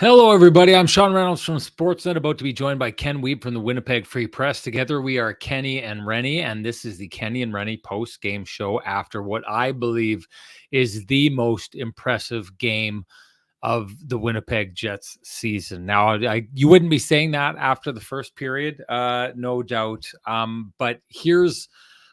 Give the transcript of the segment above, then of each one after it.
Hello, everybody. I'm Sean Reynolds from Sportsnet, about to be joined by Ken Wiebe from the Winnipeg Free Press. Together, we are Kenny and Renny, and this is the Kenny and Renny post-game show after what I believe is the most impressive game of the Winnipeg Jets season. Now, you wouldn't be saying that after the first period, no doubt. But here's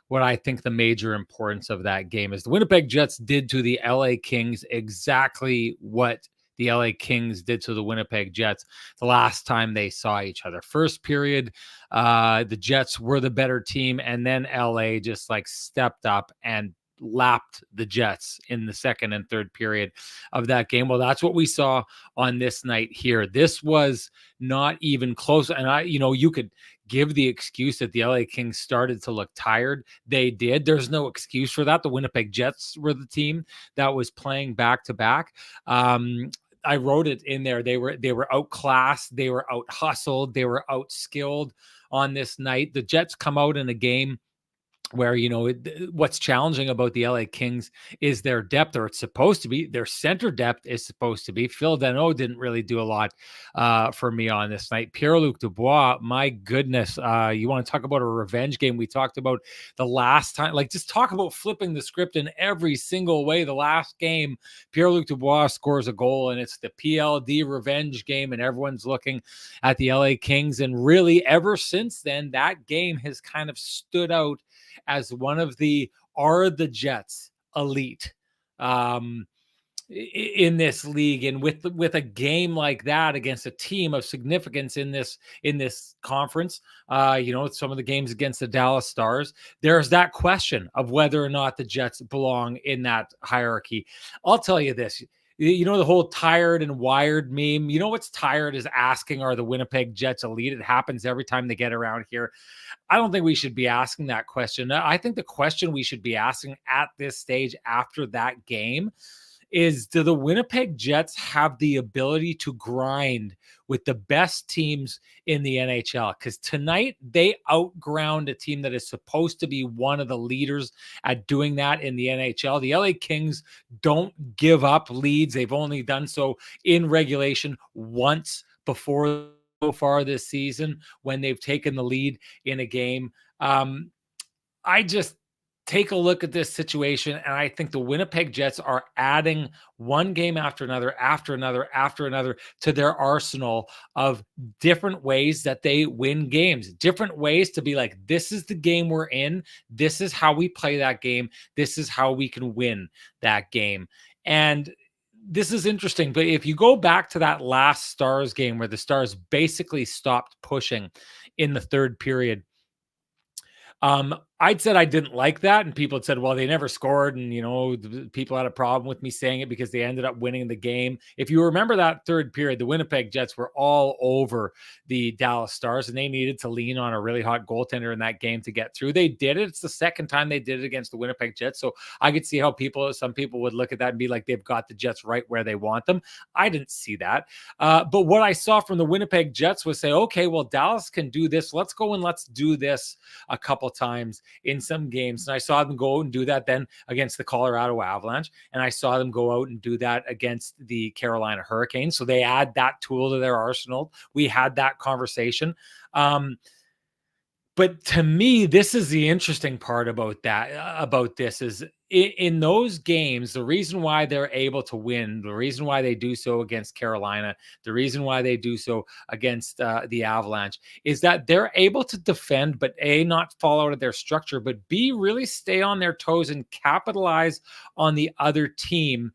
what I think the major importance of that game is. The Winnipeg Jets did to the LA Kings exactly what the LA Kings did to the Winnipeg Jets the last time they saw each other. First period, the Jets were the better team, and then LA just like stepped up and lapped the Jets in the second and third period of that game. Well, that's what we saw on this night here. This was not even close. And you could give the excuse that the LA Kings started to look tired. They did. There's no excuse for that. The Winnipeg Jets were the team that was playing back to back. I wrote it in there. They were outclassed. They were out hustled. They were outskilled on this night. The Jets come out in a game where, what's challenging about the LA Kings is their depth, or it's supposed to be. Their center depth is supposed to be. Phil Danault didn't really do a lot for me on this night. Pierre-Luc Dubois, my goodness. You want to talk about a revenge game? We talked about the last time. Just talk about flipping the script in every single way. The last game, Pierre-Luc Dubois scores a goal, and it's the PLD revenge game, and everyone's looking at the LA Kings. And really, ever since then, that game has kind of stood out as one of the Jets elite in this league. And with a game like that against a team of significance in this conference, some of the games against the Dallas Stars, there's that question of whether or not the Jets belong in that hierarchy. I'll tell you this. The whole tired and wired meme. What's tired is asking, are the Winnipeg Jets elite? It happens every time they get around here. I don't think we should be asking that question. I think the question we should be asking at this stage after that game is, do the Winnipeg Jets have the ability to grind with the best teams in the NHL? Because tonight they outground a team that is supposed to be one of the leaders at doing that in the NHL. The LA Kings don't give up leads. They've only done so in regulation once before so far this season when they've taken the lead in a game. I just take a look at this situation, and I think the Winnipeg Jets are adding one game after another to their arsenal of different ways that they win games, different ways to be like, this is the game we're in. This is how we play that game. This is how we can win that game. And this is interesting, but if you go back to that last Stars game where the Stars basically stopped pushing in the third period, I'd said I didn't like that, and people had said, well, they never scored, and people had a problem with me saying it because they ended up winning the game. If you remember that third period, the Winnipeg Jets were all over the Dallas Stars, and they needed to lean on a really hot goaltender in that game to get through. They did it. It's the second time they did it against the Winnipeg Jets, so I could see how some people would look at that and be like, they've got the Jets right where they want them. I didn't see that, but what I saw from the Winnipeg Jets was say, okay, well, Dallas can do this. Let's go and let's do this a couple times in some games. And I saw them go out and do that then against the Colorado Avalanche, and I saw them go out and do that against the Carolina Hurricanes. So they add that tool to their arsenal. We had that conversation. But to me, this is the interesting part about this is in those games, the reason why they're able to win, the reason why they do so against Carolina, the reason why they do so against the Avalanche is that they're able to defend, but A, not fall out of their structure, but B, really stay on their toes and capitalize on the other team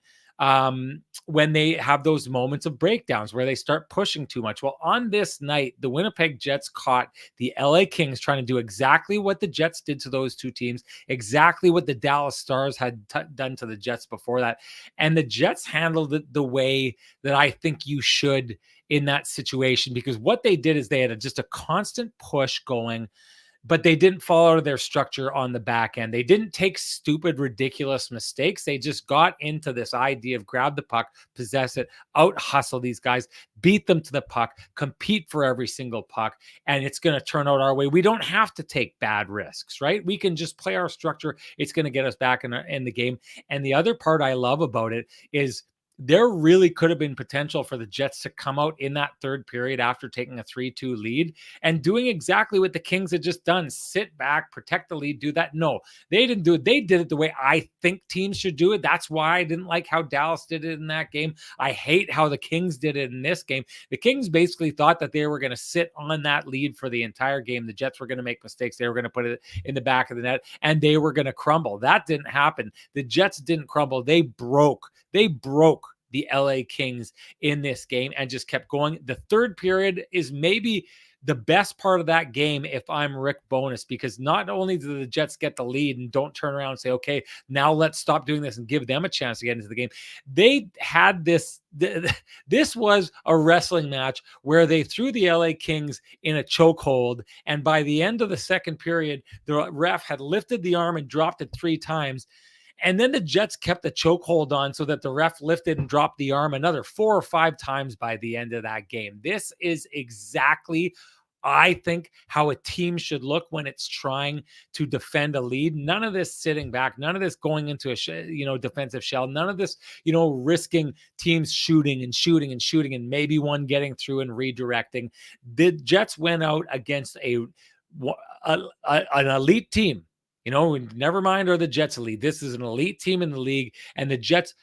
when they have those moments of breakdowns where they start pushing too much. Well, on this night, the Winnipeg Jets caught the LA Kings trying to do exactly what the Jets did to those two teams, exactly what the Dallas Stars had done to the Jets before that. And the Jets handled it the way that I think you should in that situation, because what they did is they had just a constant push going, but they didn't fall out of their structure on the back end. They didn't take stupid, ridiculous mistakes. They just got into this idea of grab the puck, possess it, out hustle these guys, beat them to the puck, compete for every single puck, and it's going to turn out our way. We don't have to take bad risks, right? We can just play our structure. It's going to get us back in the game. And the other part I love about it is there really could have been potential for the Jets to come out in that third period after taking a 3-2 lead and doing exactly what the Kings had just done. Sit back, protect the lead, do that. No, they didn't do it. They did it the way I think teams should do it. That's why I didn't like how Dallas did it in that game. I hate how the Kings did it in this game. The Kings basically thought that they were going to sit on that lead for the entire game. The Jets were going to make mistakes. They were going to put it in the back of the net, and they were going to crumble. That didn't happen. The Jets didn't crumble. They broke the LA Kings in this game and just kept going. The third period is maybe the best part of that game if I'm Rick Bowness, because not only do the Jets get the lead and don't turn around and say, okay, now let's stop doing this and give them a chance to get into the game. They had this was a wrestling match where they threw the LA Kings in a chokehold, and by the end of the second period, the ref had lifted the arm and dropped it 3 times. And then the Jets kept the chokehold on so that the ref lifted and dropped the arm another 4 or 5 times by the end of that game. This is exactly, I think, how a team should look when it's trying to defend a lead. None of this sitting back, none of this going into a defensive shell, none of this, risking teams shooting and maybe one getting through and redirecting. The Jets went out against an elite team. Never mind are the Jets elite. This is an elite team in the league, and the Jets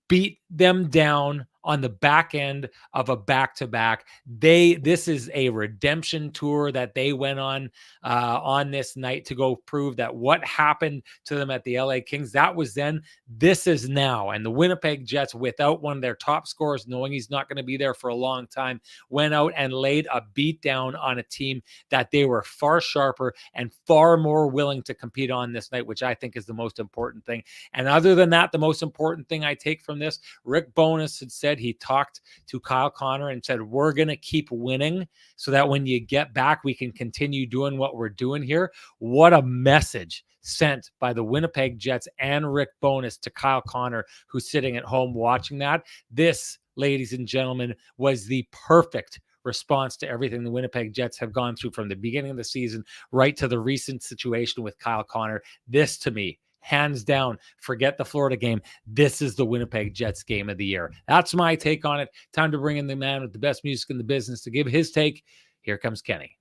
beat them down on the back end of a back-to-back. This is a redemption tour that they went on this night to go prove that what happened to them at the LA Kings, that was then, this is now. And the Winnipeg Jets, without one of their top scorers, knowing he's not going to be there for a long time, went out and laid a beat down on a team that they were far sharper and far more willing to compete on this night, which I think is the most important thing. And other than that, the most important thing I take from this, Rick Bowness had said, he talked to Kyle Connor and said, we're going to keep winning so that when you get back, we can continue doing what we're doing here. What a message sent by the Winnipeg Jets and Rick Bowness to Kyle Connor, who's sitting at home watching that. This, ladies and gentlemen, was the perfect response to everything the Winnipeg Jets have gone through from the beginning of the season right to the recent situation with Kyle Connor. This, to me, hands down, forget the Florida game, this is the Winnipeg Jets game of the year. That's my take on it. Time to bring in the man with the best music in the business to give his take. Here comes Kenny.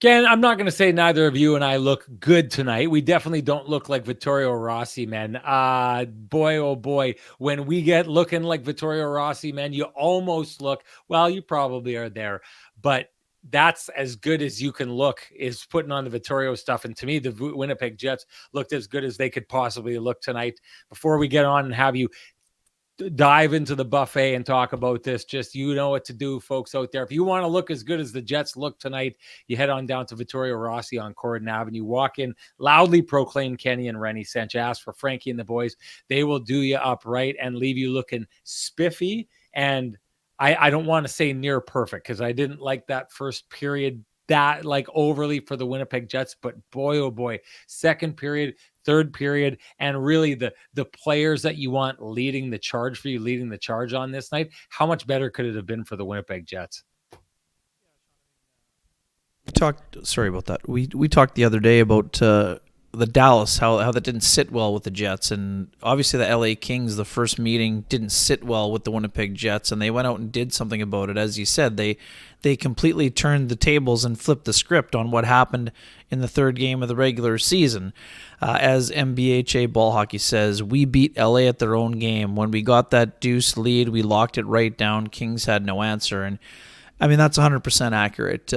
Again, I'm not going to say neither of you and I look good tonight. We definitely don't look like Vittorio Rossi, man. Boy, oh boy, when we get looking like Vittorio Rossi, man, you almost look, well, you probably are there, but that's as good as you can look, is putting on the Vittorio stuff. And to me, the Winnipeg Jets looked as good as they could possibly look tonight. Before we get on and have you dive into the buffet and talk about this, just, you know what to do, folks out there. If you want to look as good as the Jets look tonight, you head on down to Vittorio Rossi on Corden Avenue, walk in, loudly proclaim Kenny and Renny sent you, ask for Frankie and the boys. They will do you up right and leave you looking spiffy. And I don't want to say near perfect, because I didn't like that first period that like overly for the Winnipeg Jets, but boy, oh boy, second period, third period, and really the players that you want leading the charge for you, leading the charge on this night, how much better could it have been for the Winnipeg Jets? Sorry about that. We talked the other day about the Dallas, how that didn't sit well with the Jets, and obviously the LA Kings, the first meeting, didn't sit well with the Winnipeg Jets, and they went out and did something about it. As you said, they completely turned the tables and flipped the script on what happened in the third game of the regular season. As MBHA Ball Hockey says, we beat LA at their own game. When we got that deuce lead, we locked it right down. Kings had no answer, and I mean, that's 100% accurate.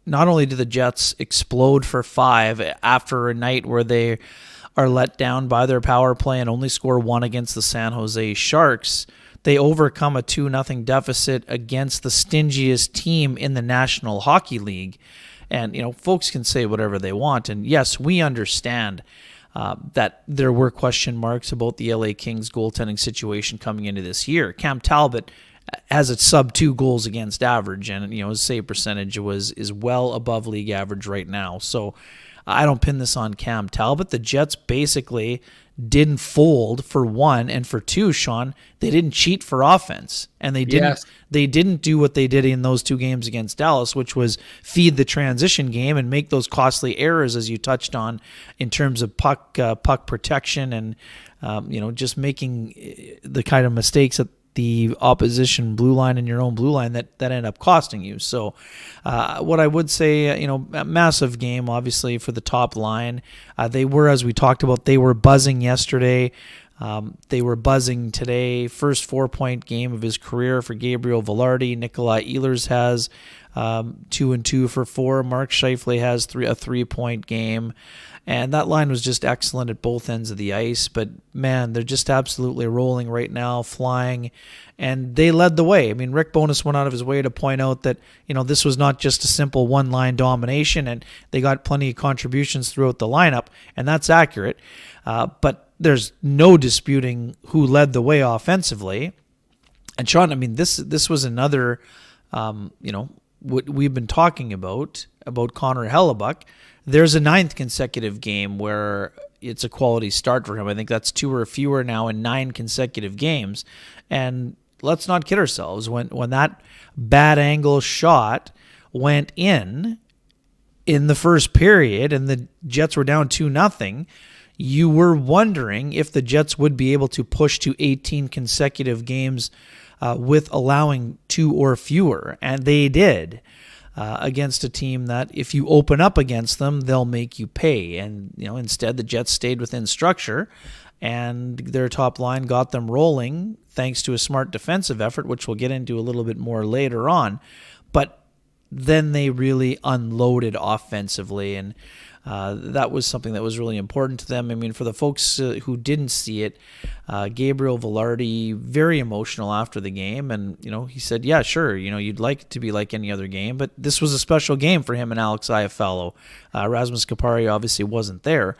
Not only do the Jets explode for 5 after a night where they are let down by their power play and only score 1 against the San Jose Sharks, they overcome a 2-0 deficit against the stingiest team in the National Hockey League. And, folks can say whatever they want. And yes, we understand that there were question marks about the LA Kings goaltending situation coming into this year. Cam Talbot has a sub-2 goals against average, and his save percentage is well above league average right now. So I don't pin this on Cam Talbot. The Jets basically didn't fold, for one, and for two, Sean, they didn't cheat for offense, and they didn't do what they did in those 2 games against Dallas, which was feed the transition game and make those costly errors, as you touched on, in terms of puck protection and just making the kind of mistakes that the opposition blue line and your own blue line that end up costing you. So what I would say, a massive game, obviously, for the top line. They were, as we talked about, they were buzzing yesterday. They were buzzing today. First 4-point game of his career for Gabriel Vilardi. Nikolai Ehlers has 2-2 for 4. Mark Scheifele has a 3-point game. And that line was just excellent at both ends of the ice. But, man, they're just absolutely rolling right now, flying. And they led the way. I mean, Rick Bowness went out of his way to point out that, this was not just a simple one-line domination, and they got plenty of contributions throughout the lineup, and that's accurate. But there's no disputing who led the way offensively. And, Sean, I mean, this was another, what we've been talking about Connor Hellebuck. There's a 9th consecutive game where it's a quality start for him. I think that's 2 or fewer now in 9 consecutive games. And let's not kid ourselves. When that bad angle shot went in the first period and the Jets were down 2-0, you were wondering if the Jets would be able to push to 18 consecutive games with allowing 2 or fewer. And they did. Against a team that if you open up against them, they'll make you pay. And, instead the Jets stayed within structure, and their top line got them rolling thanks to a smart defensive effort, which we'll get into a little bit more later on. But then they really unloaded offensively, and that was something that was really important to them. I mean, for the folks who didn't see it, Gabriel Vilardi, very emotional after the game. And, he said, yeah, sure, you'd like it to be like any other game, but this was a special game for him and Alex Iafallo. Rasmus Kupari obviously wasn't there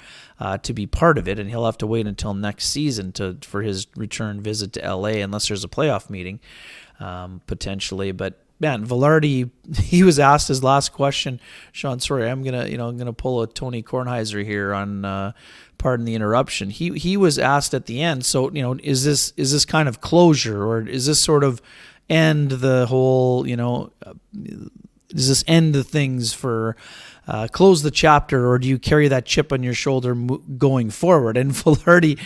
to be part of it, and he'll have to wait until next season for his return visit to LA, unless there's a playoff meeting, potentially. But man, Vilardi, he was asked his last question. Sean, sorry, I'm gonna pull a Tony Kornheiser here on pardon the interruption. He was asked at the end, so is this kind of closure, or is this sort of end the whole, does this end the things for close the chapter, or do you carry that chip on your shoulder going forward? And Vilardi,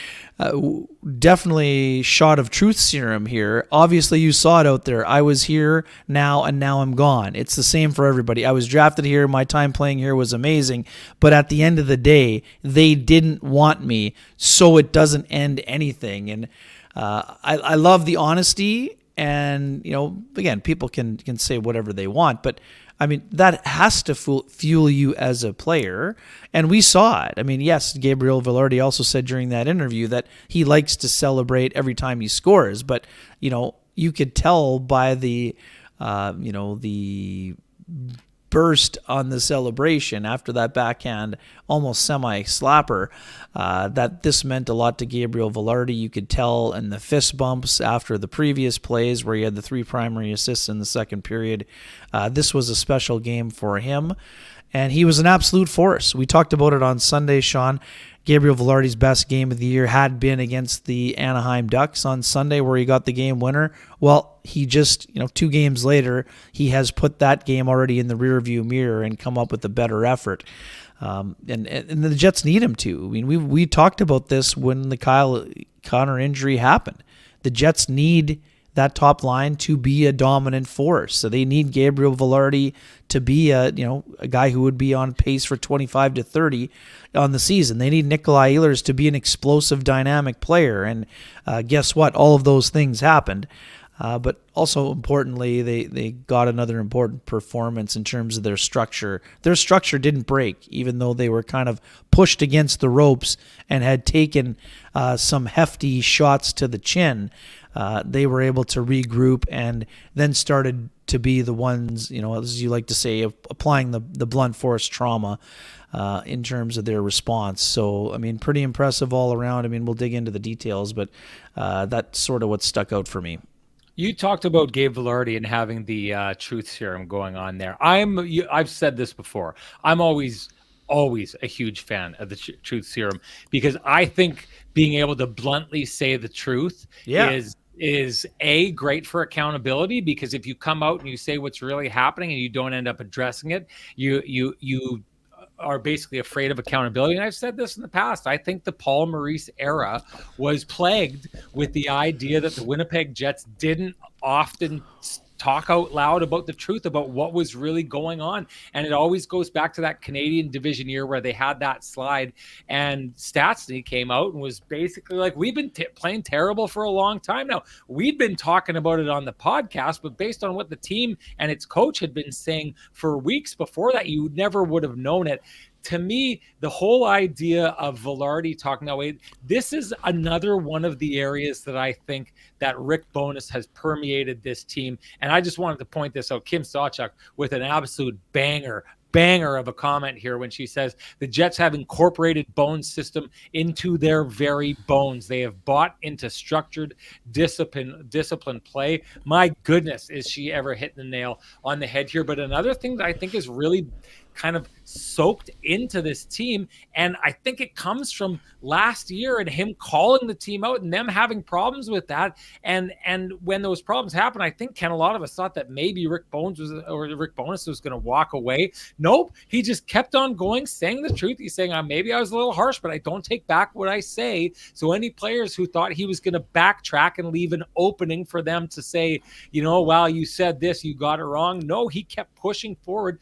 definitely shot of truth serum here. Obviously, you saw it out there. I was here now, and now I'm gone. It's the same for everybody. I was drafted here. My time playing here was amazing. But at the end of the day, they didn't want me, so it doesn't end anything. And I love the honesty. And, again, people can say whatever they want, but I mean, that has to fuel you as a player. And we saw it. I mean, yes, Gabriel Vilardi also said during that interview that he likes to celebrate every time he scores. But, you could tell by the burst on the celebration after that backhand, almost semi-slapper, that this meant a lot to Gabriel Vilardi. You could tell in the fist bumps after the previous plays where he had the 3 primary assists in the second period. This was a special game for him, and he was an absolute force. We talked about it on Sunday, Sean. Gabriel Vilardi's best game of the year had been against the Anaheim Ducks on Sunday, where he got the game winner. Well, he just, 2 games later, he has put that game already in the rearview mirror and come up with a better effort. And the Jets need him to. I mean, we talked about this when the Kyle Connor injury happened. The Jets need that top line to be a dominant force. So they need Gabriel Vilardi to be a guy who would be on pace for 25 to 30 on the season. They need Nikolai Ehlers to be an explosive, dynamic player. And guess what? All of those things happened. But also importantly, they got another important performance in terms of their structure. Their structure didn't break, even though they were kind of pushed against the ropes and had taken some hefty shots to the chin. they were able to regroup and then started to be the ones, as you like to say, of applying the blunt force trauma in terms of their response. So, I mean, pretty impressive all around. I mean, we'll dig into the details, but that's sort of what stuck out for me. You talked about Gabe Vilardi and having the truth serum going on there. I've said this before. I'm always a huge fan of the truth serum, because I think being able to bluntly say the truth is great for accountability, because if you come out and you say what's really happening and you don't end up addressing it, you are basically afraid of accountability. And I've said this in the past. I think the Paul Maurice era was plagued with the idea that the Winnipeg Jets didn't often talk out loud about the truth about what was really going on. And it always goes back to that Canadian division year where they had that slide, and Stastny came out and was basically like, we've been playing terrible for a long time now. We'd been talking about it on the podcast, but based on what the team and its coach had been saying for weeks before that, you never would have known it. To me, the whole idea of Vilardi talking that way, this is another one of the areas that I think that Rick Bowness has permeated this team. And I just wanted to point this out. Kim Sawchuk with an absolute banger of a comment here when she says the Jets have incorporated Bones' system into their very bones. They have bought into structured discipline play. My goodness, is she ever hitting the nail on the head here? But another thing that I think is really kind of soaked into this team, and I think it comes from last year and him calling the team out and them having problems with that. And when those problems happen, I think, Ken, a lot of us thought that maybe Rick Bowness was going to walk away. Nope, he just kept on going, saying the truth. He's saying, maybe I was a little harsh, but I don't take back what I say. So any players who thought he was going to backtrack and leave an opening for them to say, well, you said this, you got it wrong. No, he kept pushing forward.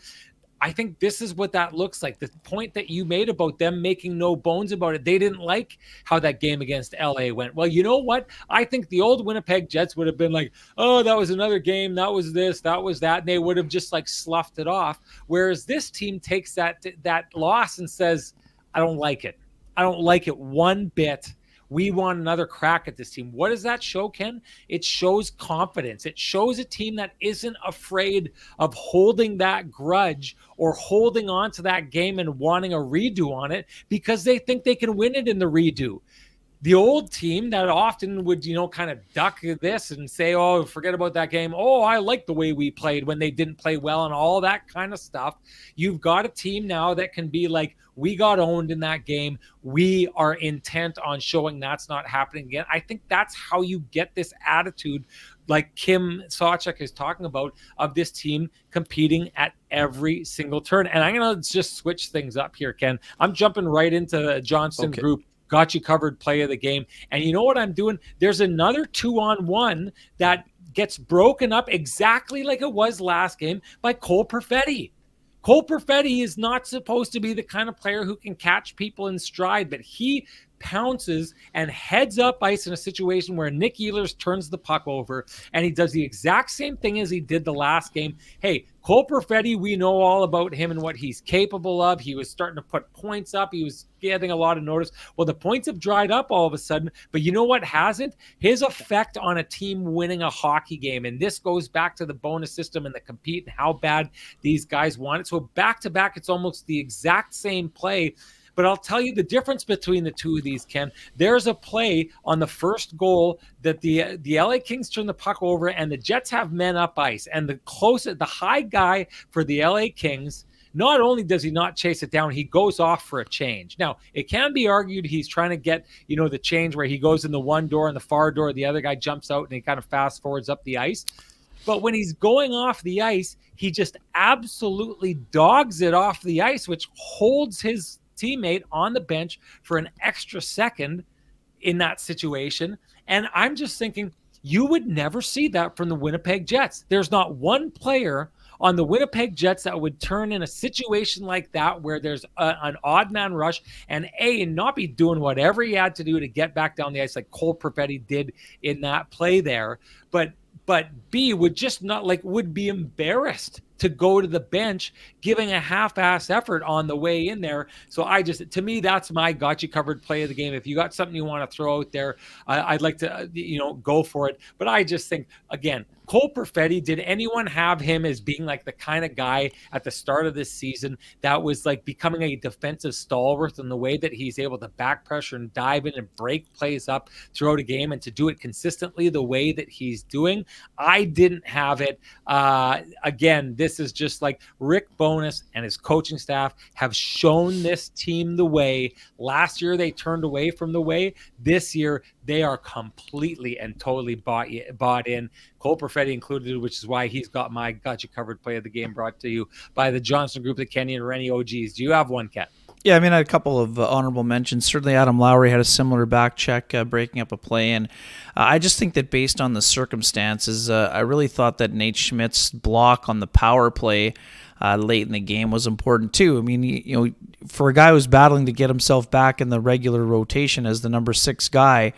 I think this is what that looks like. The point that you made about them making no bones about it. They didn't like how that game against LA went. Well, you know what? I think the old Winnipeg Jets would have been like, oh, that was another game. That was this, that was that. And they would have just like sloughed it off. Whereas this team takes that loss and says, I don't like it. I don't like it one bit. We want another crack at this team. What does that show, Ken? It shows confidence. It shows a team that isn't afraid of holding that grudge or holding on to that game and wanting a redo on it because they think they can win it in the redo. The old team that often would, kind of duck this and say, oh, forget about that game. Oh, I like the way we played when they didn't play well and all that kind of stuff. You've got a team now that can be like, we got owned in that game. We are intent on showing that's not happening again. I think that's how you get this attitude, like Kim Sawchuk is talking about, of this team competing at every single turn. And I'm going to just switch things up here, Ken. I'm jumping right into Johnston Group. Got you covered play of the game. And you know what I'm doing? There's another 2-on-1 that gets broken up exactly like it was last game by Cole Perfetti. Cole Perfetti is not supposed to be the kind of player who can catch people in stride, but he pounces and heads up ice in a situation where Nick Ehlers turns the puck over, and he does the exact same thing as he did the last game. Hey, Cole Perfetti, we know all about him and what he's capable of. He was starting to put points up. He was getting a lot of notice. Well, the points have dried up all of a sudden, but you know what hasn't? His effect on a team winning a hockey game. And this goes back to the bonus system and the compete and how bad these guys want it. So back to back, it's almost the exact same play. But I'll tell you the difference between the two of these, Ken. There's a play on the first goal that the LA Kings turn the puck over and the Jets have men up ice. And the high guy for the LA Kings, not only does he not chase it down, he goes off for a change. Now, it can be argued he's trying to get, the change where he goes in the one door and the far door, the other guy jumps out and he kind of fast forwards up the ice. But when he's going off the ice, he just absolutely dogs it off the ice, which holds his teammate on the bench for an extra second in that situation. And I'm just thinking, you would never see that from the Winnipeg Jets. There's not one player on the Winnipeg Jets that would turn in a situation like that where there's an odd man rush and not be doing whatever he had to do to get back down the ice like Cole Perfetti did in that play there. But B would just not would be embarrassed to go to the bench, giving a half-ass effort on the way in there. So to me, that's my got you covered play of the game. If you got something you want to throw out there, I'd like to, go for it. But I just think, again, Cole Perfetti, did anyone have him as being like the kind of guy at the start of this season that was like becoming a defensive stalwart in the way that he's able to back pressure and dive in and break plays up throughout a game and to do it consistently the way that he's doing? I didn't have it. Again, this is just like Rick Bowness and his coaching staff have shown this team the way. Last year, they turned away from the way. This year, they are completely and totally bought in. Cole Perfetti included, which is why he's got my got you covered play of the game, brought to you by the Johnson Group, the Kenny and Renny OGs. Do you have one, Ken? Yeah, I mean, I had a couple of honorable mentions. Certainly Adam Lowry had a similar back check, breaking up a play. And I just think that based on the circumstances, I really thought that Nate Schmidt's block on the power play late in the game was important too. I mean, for a guy who's battling to get himself back in the regular rotation as the number 6 guy,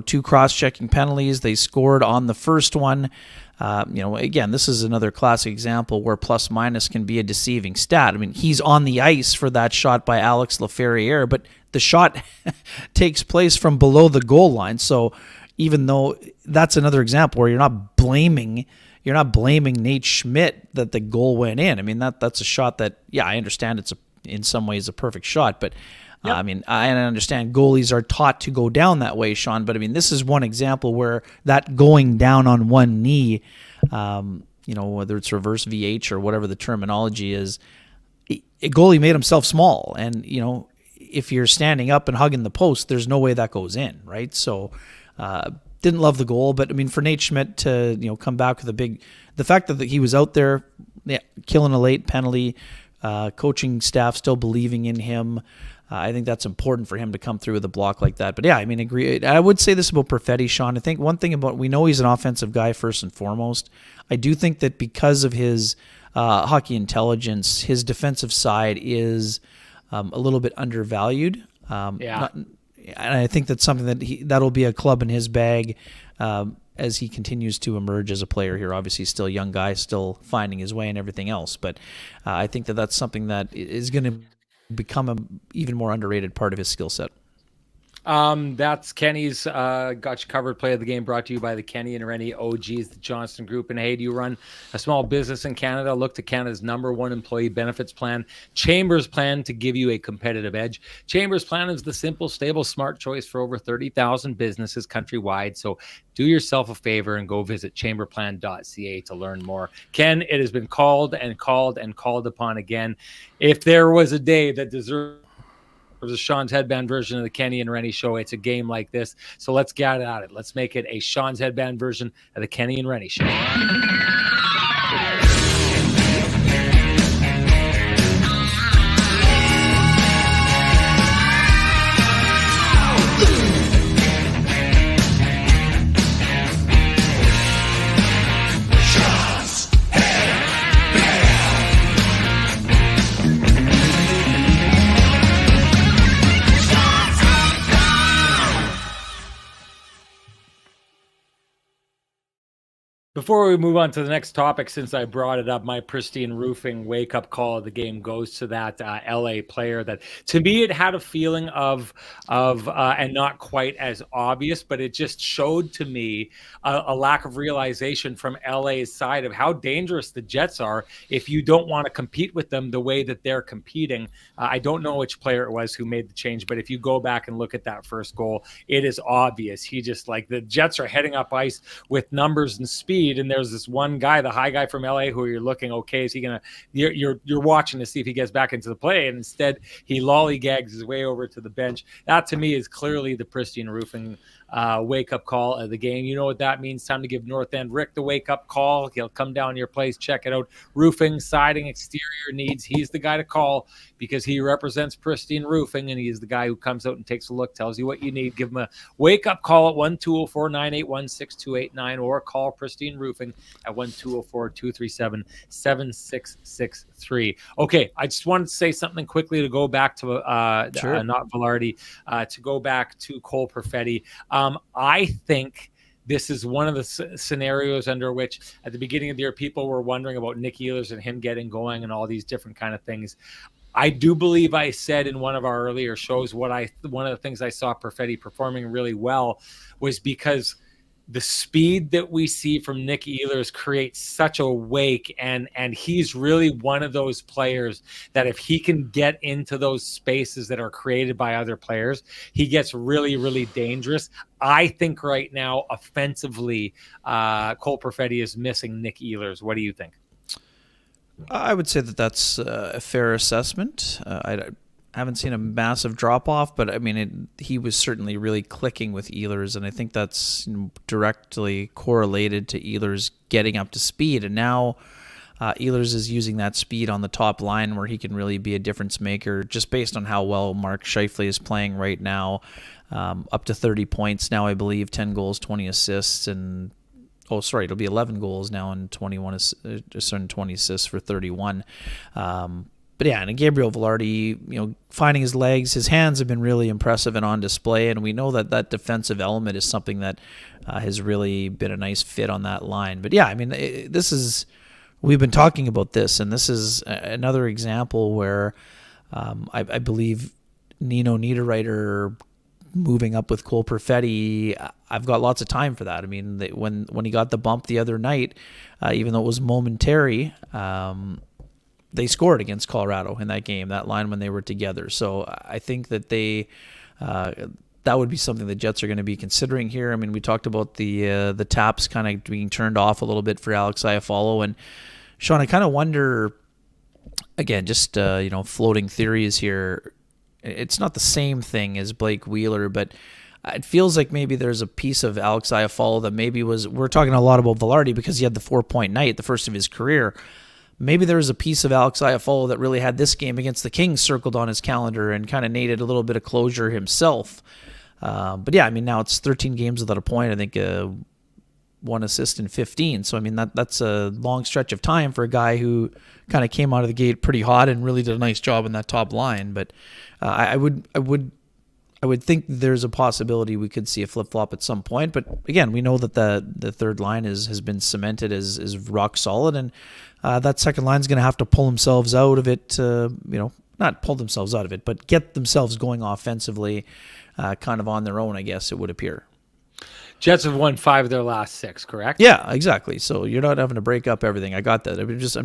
2 cross-checking penalties. They scored on the first one. Again, this is another classic example where plus minus can be a deceiving stat. I mean, he's on the ice for that shot by Alex Laferriere, but the shot takes place from below the goal line. So even though that's another example where you're not blaming Nate Schmidt that the goal went in. I mean, that's a shot that, yeah, I understand it's in some ways a perfect shot, but yep. I mean, I understand goalies are taught to go down that way, Sean, but I mean, this is one example where that going down on one knee, whether it's reverse VH or whatever the terminology is, a goalie made himself small. And, if you're standing up and hugging the post, there's no way that goes in, right? So, didn't love the goal, but I mean, for Nate Schmidt to, come back with the fact that he was out there, killing a late penalty, coaching staff still believing in him. I think that's important for him to come through with a block like that. But yeah, I mean, agree. I would say this about Perfetti, Sean. I think one thing we know he's an offensive guy first and foremost. I do think that because of his hockey intelligence, his defensive side is a little bit undervalued. And I think that's something that'll be a club in his bag as he continues to emerge as a player here. Obviously, still a young guy, still finding his way and everything else. But I think that's something that is going to become an even more underrated part of his skill set. That's Kenny's got you covered play of the game, brought to you by the Kenny and Renny OGs, the Johnston Group. And hey, do you run a small business in Canada? Look to Canada's #1 employee benefits plan, Chambers Plan, to give you a competitive edge. Chambers Plan is the simple, stable, smart choice for over 30,000 businesses countrywide. So do yourself a favor and go visit chamberplan.ca to learn more. Ken, it has been called and called and called upon again. If there was a day that deserves a Sean's Headband version of the Kenny and Renny show, it's a game like this. So let's get at it. Let's make it a Sean's Headband version of the Kenny and Renny show. Before we move on to the next topic, since I brought it up, my pristine roofing wake-up call of the game goes to that LA player that, to me, it had a feeling of and not quite as obvious, but it just showed to me a lack of realization from LA's side of how dangerous the Jets are if you don't want to compete with them the way that they're competing. I don't know which player it was who made the change, but if you go back and look at that first goal, it is obvious. He just, like, the Jets are heading up ice with numbers and speed, and there's this one guy, the high guy from LA, who you're looking, okay, is he gonna, you're watching to see if he gets back into the play, and instead he lollygags his way over to the bench. That to me is clearly the pristine roofing wake-up call of the game. You know what that means. Time to give North End Rick the wake-up call. He'll come down to your place, check it out. Roofing, siding, exterior needs. He's the guy to call because he represents pristine roofing, and he's the guy who comes out and takes a look, tells you what you need. Give him a wake-up call at 1-204-981-6289 or call Pristine Roofing at 1-204-237-7663. Okay, I just wanted to say something quickly to go back to Sure. not Velarde, to go back to Cole Perfetti. I think this is one of the scenarios under which at the beginning of the year, people were wondering about Nick Ehlers and him getting going and all these different kind of things. I do believe I said in one of our earlier shows one of the things I saw Perfetti performing really well was because the speed that we see from Nick Ehlers creates such a wake, and he's really one of those players that if he can get into those spaces that are created by other players, he gets really, really dangerous. I think right now, offensively, Cole Perfetti is missing Nick Ehlers. What do you think? I would say that that's a fair assessment. I haven't seen a massive drop-off, but I mean, he was certainly really clicking with Ehlers, and I think that's directly correlated to Ehlers getting up to speed. And now Ehlers is using that speed on the top line where he can really be a difference maker, just based on how well Mark Scheifele is playing right now. Up to 30 points now, I believe, 10 goals, 20 assists, and it'll be 11 goals now and 20 assists for 31. But yeah, and Gabriel Velarde, finding his legs, his hands have been really impressive and on display, and we know that defensive element is something that has really been a nice fit on that line. But yeah, I mean, we've been talking about this, and this is another example where I believe Nino Niederreiter moving up with Cole Perfetti, I've got lots of time for that. I mean, when he got the bump the other night, even though it was momentary, they scored against Colorado in that game, that line when they were together. So I think that that would be something the Jets are going to be considering here. I mean, we talked about the taps kind of being turned off a little bit for Alex Iafallo. And Sean, I kind of wonder, again, just floating theories here. It's not the same thing as Blake Wheeler, but it feels like maybe there's a piece of Alex Iafallo that maybe we're talking a lot about Velarde because he had the 4-point night, the first of his career. Maybe there was a piece of Alex Iafallo that really had this game against the Kings circled on his calendar and kind of needed a little bit of closure himself. But yeah, I mean, now it's 13 games without a point. I think 1 assist in 15. So I mean, that's a long stretch of time for a guy who kind of came out of the gate pretty hot and really did a nice job in that top line. But I would think there's a possibility we could see a flip-flop at some point. But again, we know that the third line has been cemented as rock solid, and that second line is going to have to pull themselves out of it, not pull themselves out of it, but get themselves going offensively kind of on their own, I guess it would appear. Jets have won 5 of their last 6, correct? Yeah, exactly. So you're not having to break up everything. I got that. I'm just I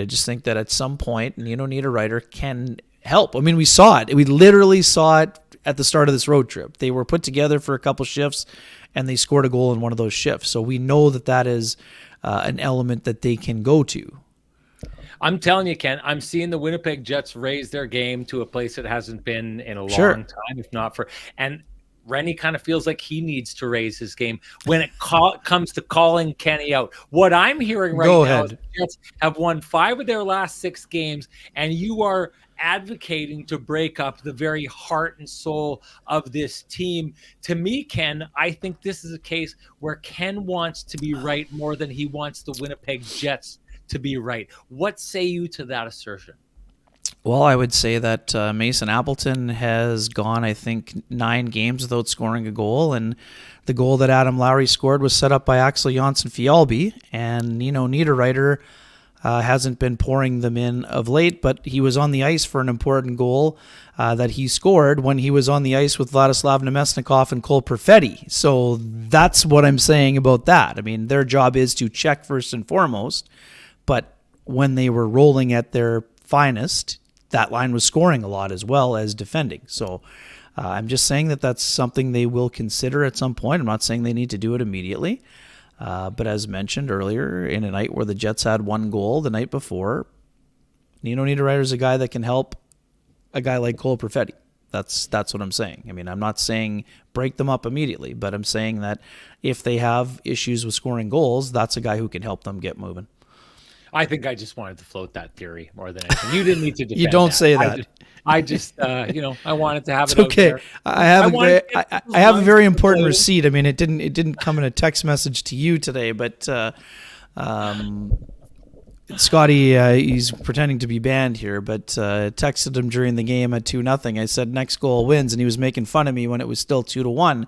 just think that at some point, Nino Niederreiter can help. I mean, we saw it. We literally saw it at the start of this road trip. They were put together for a couple shifts, and they scored a goal in one of those shifts. So we know that is an element that they can go to. I'm telling you, Ken, I'm seeing the Winnipeg Jets raise their game to a place it hasn't been in a long time, if not for. And Renny kind of feels like he needs to raise his game when it comes to calling Kenny out. What I'm hearing right now is the Jets have won 5 of their last 6 games, and you are advocating to break up the very heart and soul of this team. To me, Ken, I think this is a case where Ken wants to be right more than he wants the Winnipeg Jets to be right. What say you to that assertion? Well, I would say that Mason Appleton has gone, I think, 9 games without scoring a goal, and the goal that Adam Lowry scored was set up by Axel Jonsson-Fjällby, and Nino Niederreiter hasn't been pouring them in of late, but he was on the ice for an important goal that he scored when he was on the ice with Vladislav Namestnikov and Cole Perfetti. So that's what I'm saying about that. I mean, their job is to check first and foremost, but when they were rolling at their finest, that line was scoring a lot as well as defending. So I'm just saying that that's something they will consider at some point. I'm not saying they need to do it immediately. But as mentioned earlier, in a night where the Jets had 1 goal the night before, Nino Niederreiter is a guy that can help a guy like Cole Perfetti. That's what I'm saying. I mean, I'm not saying break them up immediately, but I'm saying that if they have issues with scoring goals, that's a guy who can help them get moving. I think I just wanted to float that theory more than anything. You didn't need to defend You don't say that. I just I wanted to have it. It's okay. Out there. I have a very important receipt. I mean, it didn't come in a text message to you today, but Scotty, he's pretending to be banned here, but texted him during the game at 2-0. I said next goal wins, and he was making fun of me when it was still 2-1.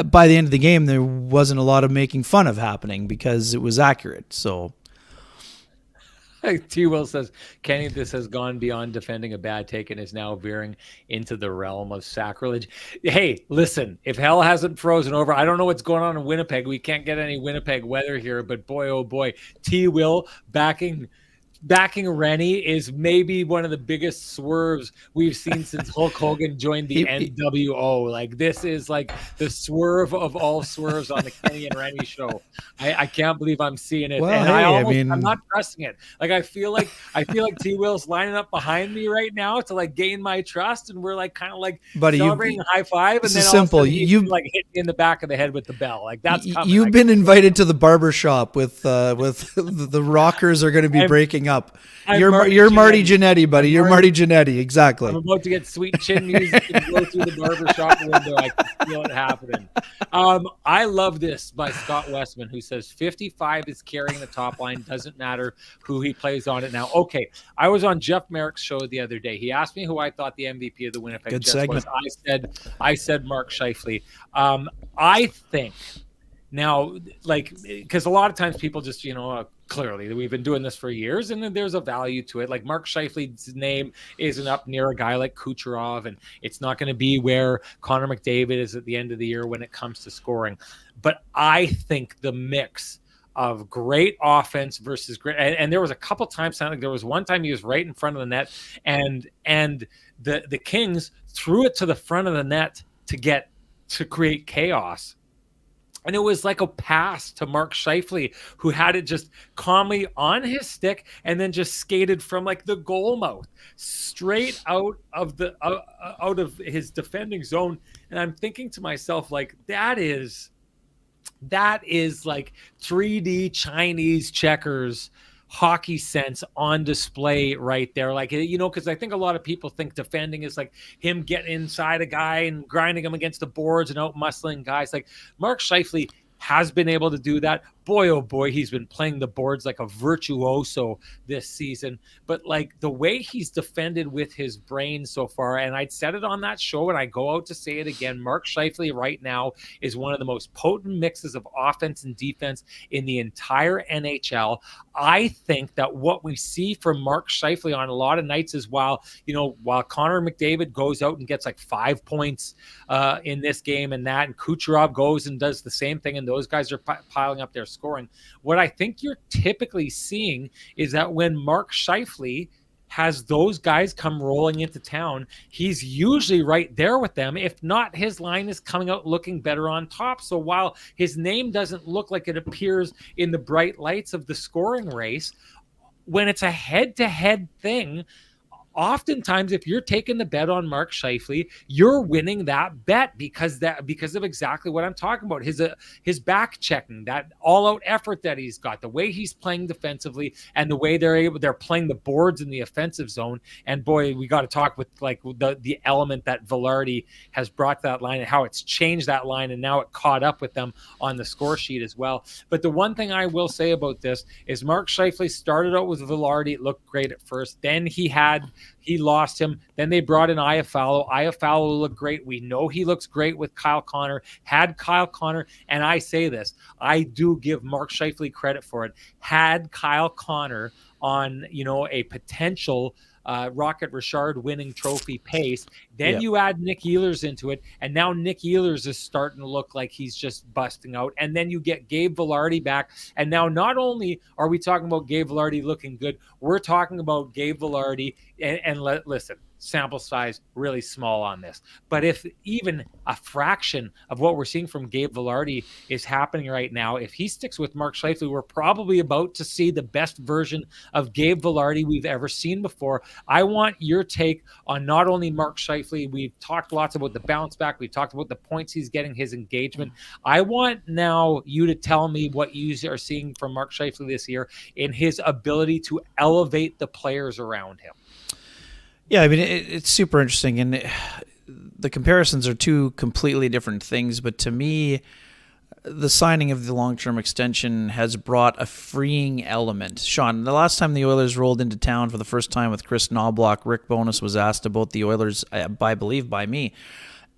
by the end of the game, there wasn't a lot of making fun of happening because it was accurate. So T. Will says, Kenny, this has gone beyond defending a bad take and is now veering into the realm of sacrilege. Hey, listen, if hell hasn't frozen over, I don't know what's going on in Winnipeg. We can't get any Winnipeg weather here, but boy, oh boy, T. Will backing Renny is maybe one of the biggest swerves we've seen since Hulk Hogan joined the NWO. Like, this is like the swerve of all swerves on the Kenny and Renny show. I can't believe I'm seeing it. Well, and hey, I'm not trusting it. Like, I feel like T Will's lining up behind me right now to like gain my trust, and we're like kind of like buddy, celebrating high five, and then all simple. of a sudden, you like hit me in the back of the head with the bell. Like, that's coming. You've been invited to the barber shop with the rockers are going to be breaking up. You're Marty Jannetty, buddy. You're Marty Jannetty, exactly. I'm about to get sweet chin music and go through the barbershop window. I can feel it happening. I love this by Scott Westman, who says 55 is carrying the top line. Doesn't matter who he plays on it now. Okay, I was on Jeff Merrick's show the other day. He asked me who I thought the MVP of the Winnipeg Jets was. I said Mark Scheifele. I think now, like, because a lot of times people just, clearly we've been doing this for years, and then there's a value to it. Like, Mark Scheifele's name isn't up near a guy like Kucherov, and it's not going to be where Connor McDavid is at the end of the year when it comes to scoring. But I think the mix of great offense versus great, and there was a couple times, like there was one time he was right in front of the net, and the Kings threw it to the front of the net to create chaos. And it was like a pass to Mark Scheifele, who had it just calmly on his stick and then just skated from like the goal mouth straight out of his defending zone. And I'm thinking to myself, like, that is like 3D Chinese checkers hockey sense on display right there. Like, because I think a lot of people think defending is like him getting inside a guy and grinding him against the boards and out muscling guys. Like, Mark Scheifele has been able to do that. Boy, oh boy, he's been playing the boards like a virtuoso this season. But like the way he's defended with his brain so far, and I'd said it on that show and I go out to say it again, Mark Scheifele right now is one of the most potent mixes of offense and defense in the entire NHL. I think that what we see from Mark Scheifele on a lot of nights is while Connor McDavid goes out and gets like 5 points in this game and Kucherov goes and does the same thing, and those guys are piling up their scoring. What I think you're typically seeing is that when Mark Scheifele has those guys come rolling into town, he's usually right there with them. If not, his line is coming out looking better on top. So while his name doesn't look like it appears in the bright lights of the scoring race, when it's a head-to-head thing, oftentimes, if you're taking the bet on Mark Scheifele, you're winning that bet because of exactly what I'm talking about. His back checking, that all-out effort that he's got, the way he's playing defensively, and the way they're playing the boards in the offensive zone. And boy, we got to talk with like the element that Vilardi has brought to that line and how it's changed that line, and now it caught up with them on the score sheet as well. But the one thing I will say about this is Mark Scheifele started out with Vilardi. It looked great at first. Then he lost him. Then they brought in Iafallo. Iafallo looked great. We know he looks great with Kyle Connor. Had Kyle Connor, and I say this, I do give Mark Scheifele credit for it. Had Kyle Connor on, a potential Rocket Richard winning trophy pace, then you add Nick Ehlers into it, and now Nick Ehlers is starting to look like he's just busting out, and then you get Gabe Vilardi back, and now not only are we talking about Gabe Vilardi looking good, we're talking about Gabe Vilardi, and listen, sample size really small on this, but if even a fraction of what we're seeing from Gabe Vilardi is happening right now, if he sticks with Mark Scheifele, we're probably about to see the best version of Gabe Vilardi we've ever seen before. I want your take on not only Mark Scheifele. We've talked lots about the bounce back. We talked about the points he's getting, his engagement. I want now you to tell me what you are seeing from Mark Scheifele this year in his ability to elevate the players around him. Yeah, I mean, it's super interesting, and the comparisons are two completely different things, but to me, the signing of the long-term extension has brought a freeing element. Sean, the last time the Oilers rolled into town for the first time with Chris Knobloch, Rick Bowness was asked about the Oilers, I believe by me,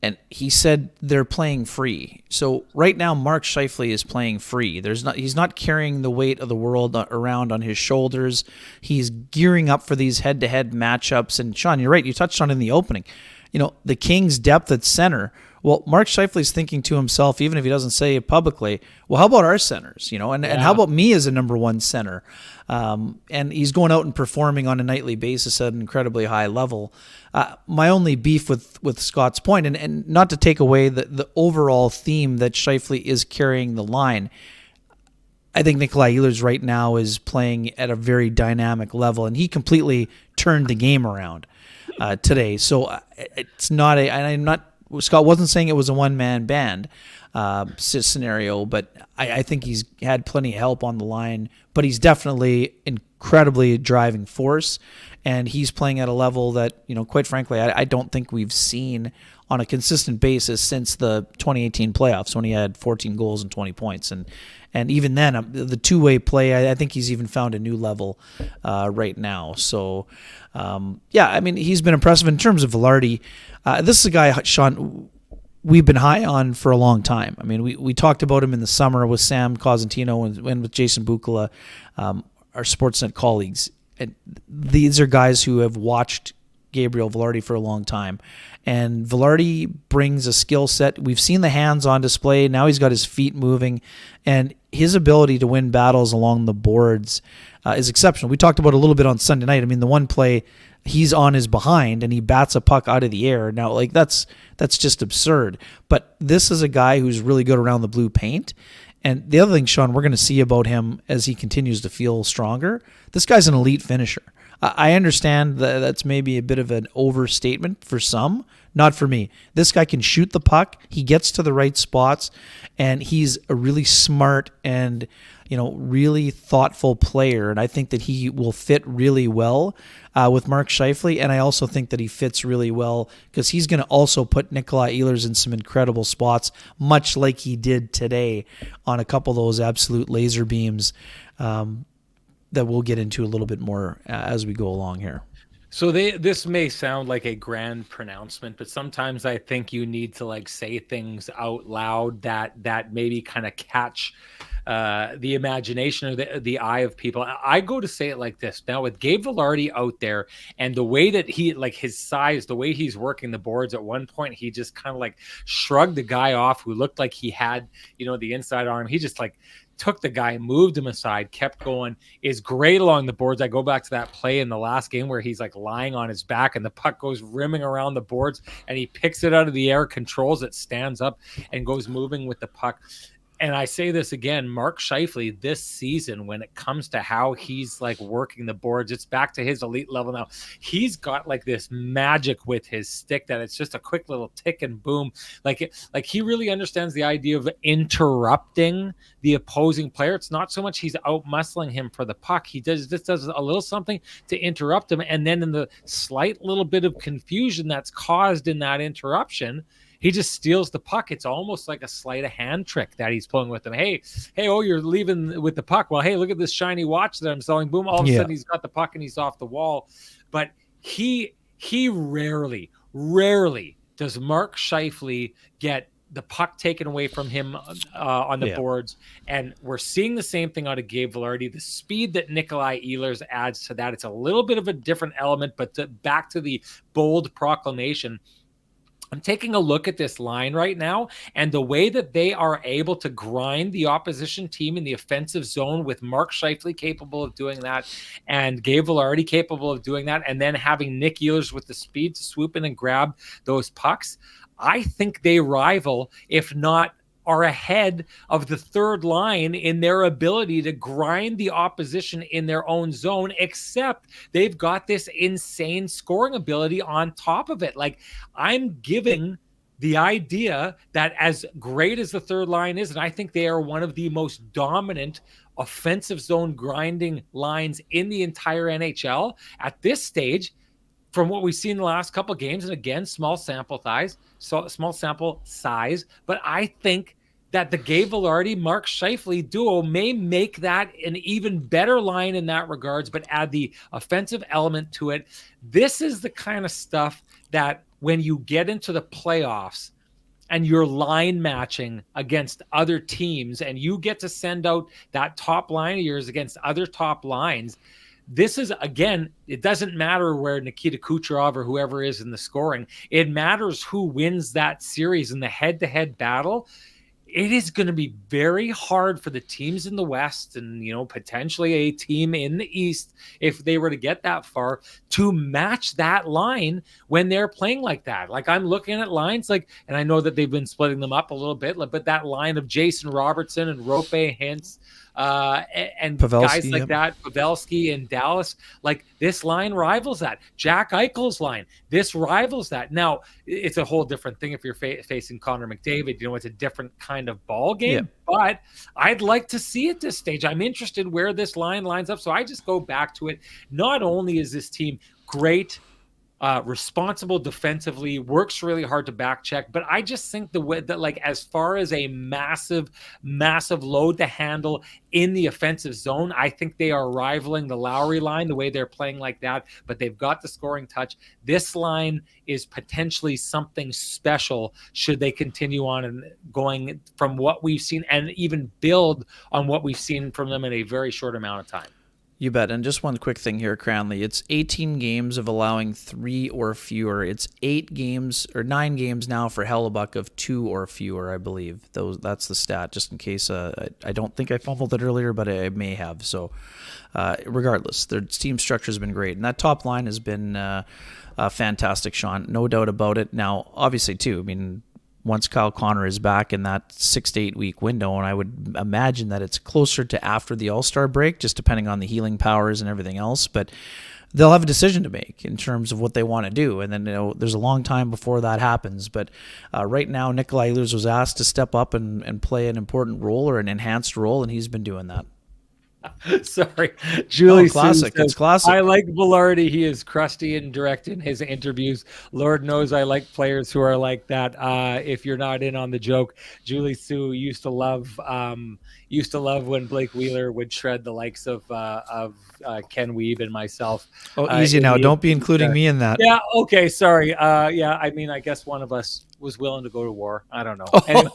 And he said they're playing free. So right now, Mark Scheifele is playing free. He's not carrying the weight of the world around on his shoulders. He's gearing up for these head-to-head matchups. And Sean, you're right. You touched on it in the opening. The Kings' depth at center. Well, Mark Scheifele's thinking to himself, even if he doesn't say it publicly, well, how about our centers? And how about me as a number one center? And he's going out and performing on a nightly basis at an incredibly high level. My only beef with Scott's point, and not to take away the overall theme that Scheifele is carrying the line, I think Nikolai Ehlers right now is playing at a very dynamic level, and he completely turned the game around today. So it's not Scott wasn't saying it was a one-man band scenario, but I think he's had plenty of help on the line, but he's definitely incredibly driving force, and he's playing at a level that, quite frankly, I don't think we've seen on a consistent basis since the 2018 playoffs when he had 14 goals and 20 points. And even then, the two-way play, I think he's even found a new level right now. So, he's been impressive. In terms of Velarde, this is a guy, Sean, we've been high on for a long time. I mean, we talked about him in the summer with Sam Cosentino and with Jason Bukala, our Sportsnet colleagues. And these are guys who have watched Gabriel Velarde for a long time. And Velarde brings a skill set. We've seen the hands on display. Now he's got his feet moving. And his ability to win battles along the boards is exceptional. We talked about it a little bit on Sunday night. I mean, the one play, he's on his behind and he bats a puck out of the air. Now, that's just absurd. But this is a guy who's really good around the blue paint. And the other thing, Sean, we're going to see about him as he continues to feel stronger, this guy's an elite finisher. I understand that that's maybe a bit of an overstatement for some, not for me. This guy can shoot the puck. He gets to the right spots, and he's a really smart and really thoughtful player. And I think that he will fit really well with Mark Scheifele. And I also think that he fits really well because he's going to also put Nikolai Ehlers in some incredible spots, much like he did today on a couple of those absolute laser beams that we'll get into a little bit more as we go along here. So this may sound like a grand pronouncement, but sometimes I think you need to say things out loud that maybe kind of catch the imagination or the eye of people. I go to say it like this. Now with Gabe Velarde out there and the way that he, his size, the way he's working the boards, at one point he just kind of shrugged the guy off who looked like he had, the inside arm. He just took the guy, moved him aside, kept going, is great along the boards. I go back to that play in the last game where he's lying on his back and the puck goes rimming around the boards and he picks it out of the air, controls it, stands up and goes moving with the puck. And I say this again, Mark Scheifele this season, when it comes to how he's working the boards, it's back to his elite level now. He's got this magic with his stick that it's just a quick little tick and boom. He really understands the idea of interrupting the opposing player. It's not so much he's out muscling him for the puck. He does a little something to interrupt him. And then in the slight little bit of confusion that's caused in that interruption, he just steals the puck. It's almost like a sleight of hand trick that he's pulling with him. Hey, oh, you're leaving with the puck. Well, hey, look at this shiny watch that I'm selling. Boom, all of a sudden he's got the puck and he's off the wall. But he rarely does Mark Scheifele get the puck taken away from him on the boards. And we're seeing the same thing out of Gabe Velarde. The speed that Nikolai Ehlers adds to that, it's a little bit of a different element, but back to the bold proclamation, I'm taking a look at this line right now and the way that they are able to grind the opposition team in the offensive zone with Mark Scheifele capable of doing that and Gabe Velarde capable of doing that, and then having Nick Ehlers with the speed to swoop in and grab those pucks. I think they rival, if not are ahead of the third line in their ability to grind the opposition in their own zone, except they've got this insane scoring ability on top of it. I'm giving the idea that as great as the third line is, and I think they are one of the most dominant offensive zone grinding lines in the entire NHL at this stage, from what we've seen in the last couple of games, and again, small sample size, but I think that the Gabe Velarde, Mark Scheifele duo may make that an even better line in that regards, but add the offensive element to it. This is the kind of stuff that when you get into the playoffs and you're line matching against other teams and you get to send out that top line of yours against other top lines. This is, again, it doesn't matter where Nikita Kucherov or whoever is in the scoring. It matters who wins that series in the head-to-head battle. It is going to be very hard for the teams in the West and, potentially a team in the East, if they were to get that far, to match that line when they're playing like that. Like, I'm looking at lines and I know that they've been splitting them up a little bit, but that line of Jason Robertson and Rope Hintz, and Pavelski, guys like that, Pavelski in Dallas, this line rivals that. Jack Eichel's line, this rivals that. Now, it's a whole different thing if you're facing Connor McDavid. It's a different kind of ball game, but I'd like to see at this stage. I'm interested where this line lines up. So I just go back to it. Not only is this team great, responsible defensively, works really hard to back check, but I just think the way that, as far as a massive load to handle in the offensive zone, I think they are rivaling the Lowry line, the way they're playing like that, but they've got the scoring touch. This line is potentially something special should they continue on and going from what we've seen and even build on what we've seen from them in a very short amount of time. You bet. And just one quick thing here, Cranley. It's 18 games of allowing 3 or fewer. It's 8 games or 9 games now for Hellebuck of 2 or fewer, I believe. That's the stat, just in case. I don't think I fumbled it earlier, but I may have. So regardless, their team structure has been great. And that top line has been fantastic, Sean. No doubt about it. Now, obviously, too, once Kyle Connor is back in that 6 to 8 week window, and I would imagine that it's closer to after the All-Star break, just depending on the healing powers and everything else, but they'll have a decision to make in terms of what they want to do. And then, there's a long time before that happens. But right now, Nikolai Ehlers was asked to step up and play an important role or an enhanced role, and he's been doing that. Sorry, Julie. Classic. Says, it's classic. I like Velarde. He is crusty and direct in his interviews. Lord knows I like players who are like that. If you're not in on the joke, Julie Sue used to love when Blake Wheeler would shred the likes of Ken Weeb and myself. Oh, easy now. Don't be including me in that. Yeah. Okay. Sorry. I guess one of us was willing to go to war. I don't know. Anyway.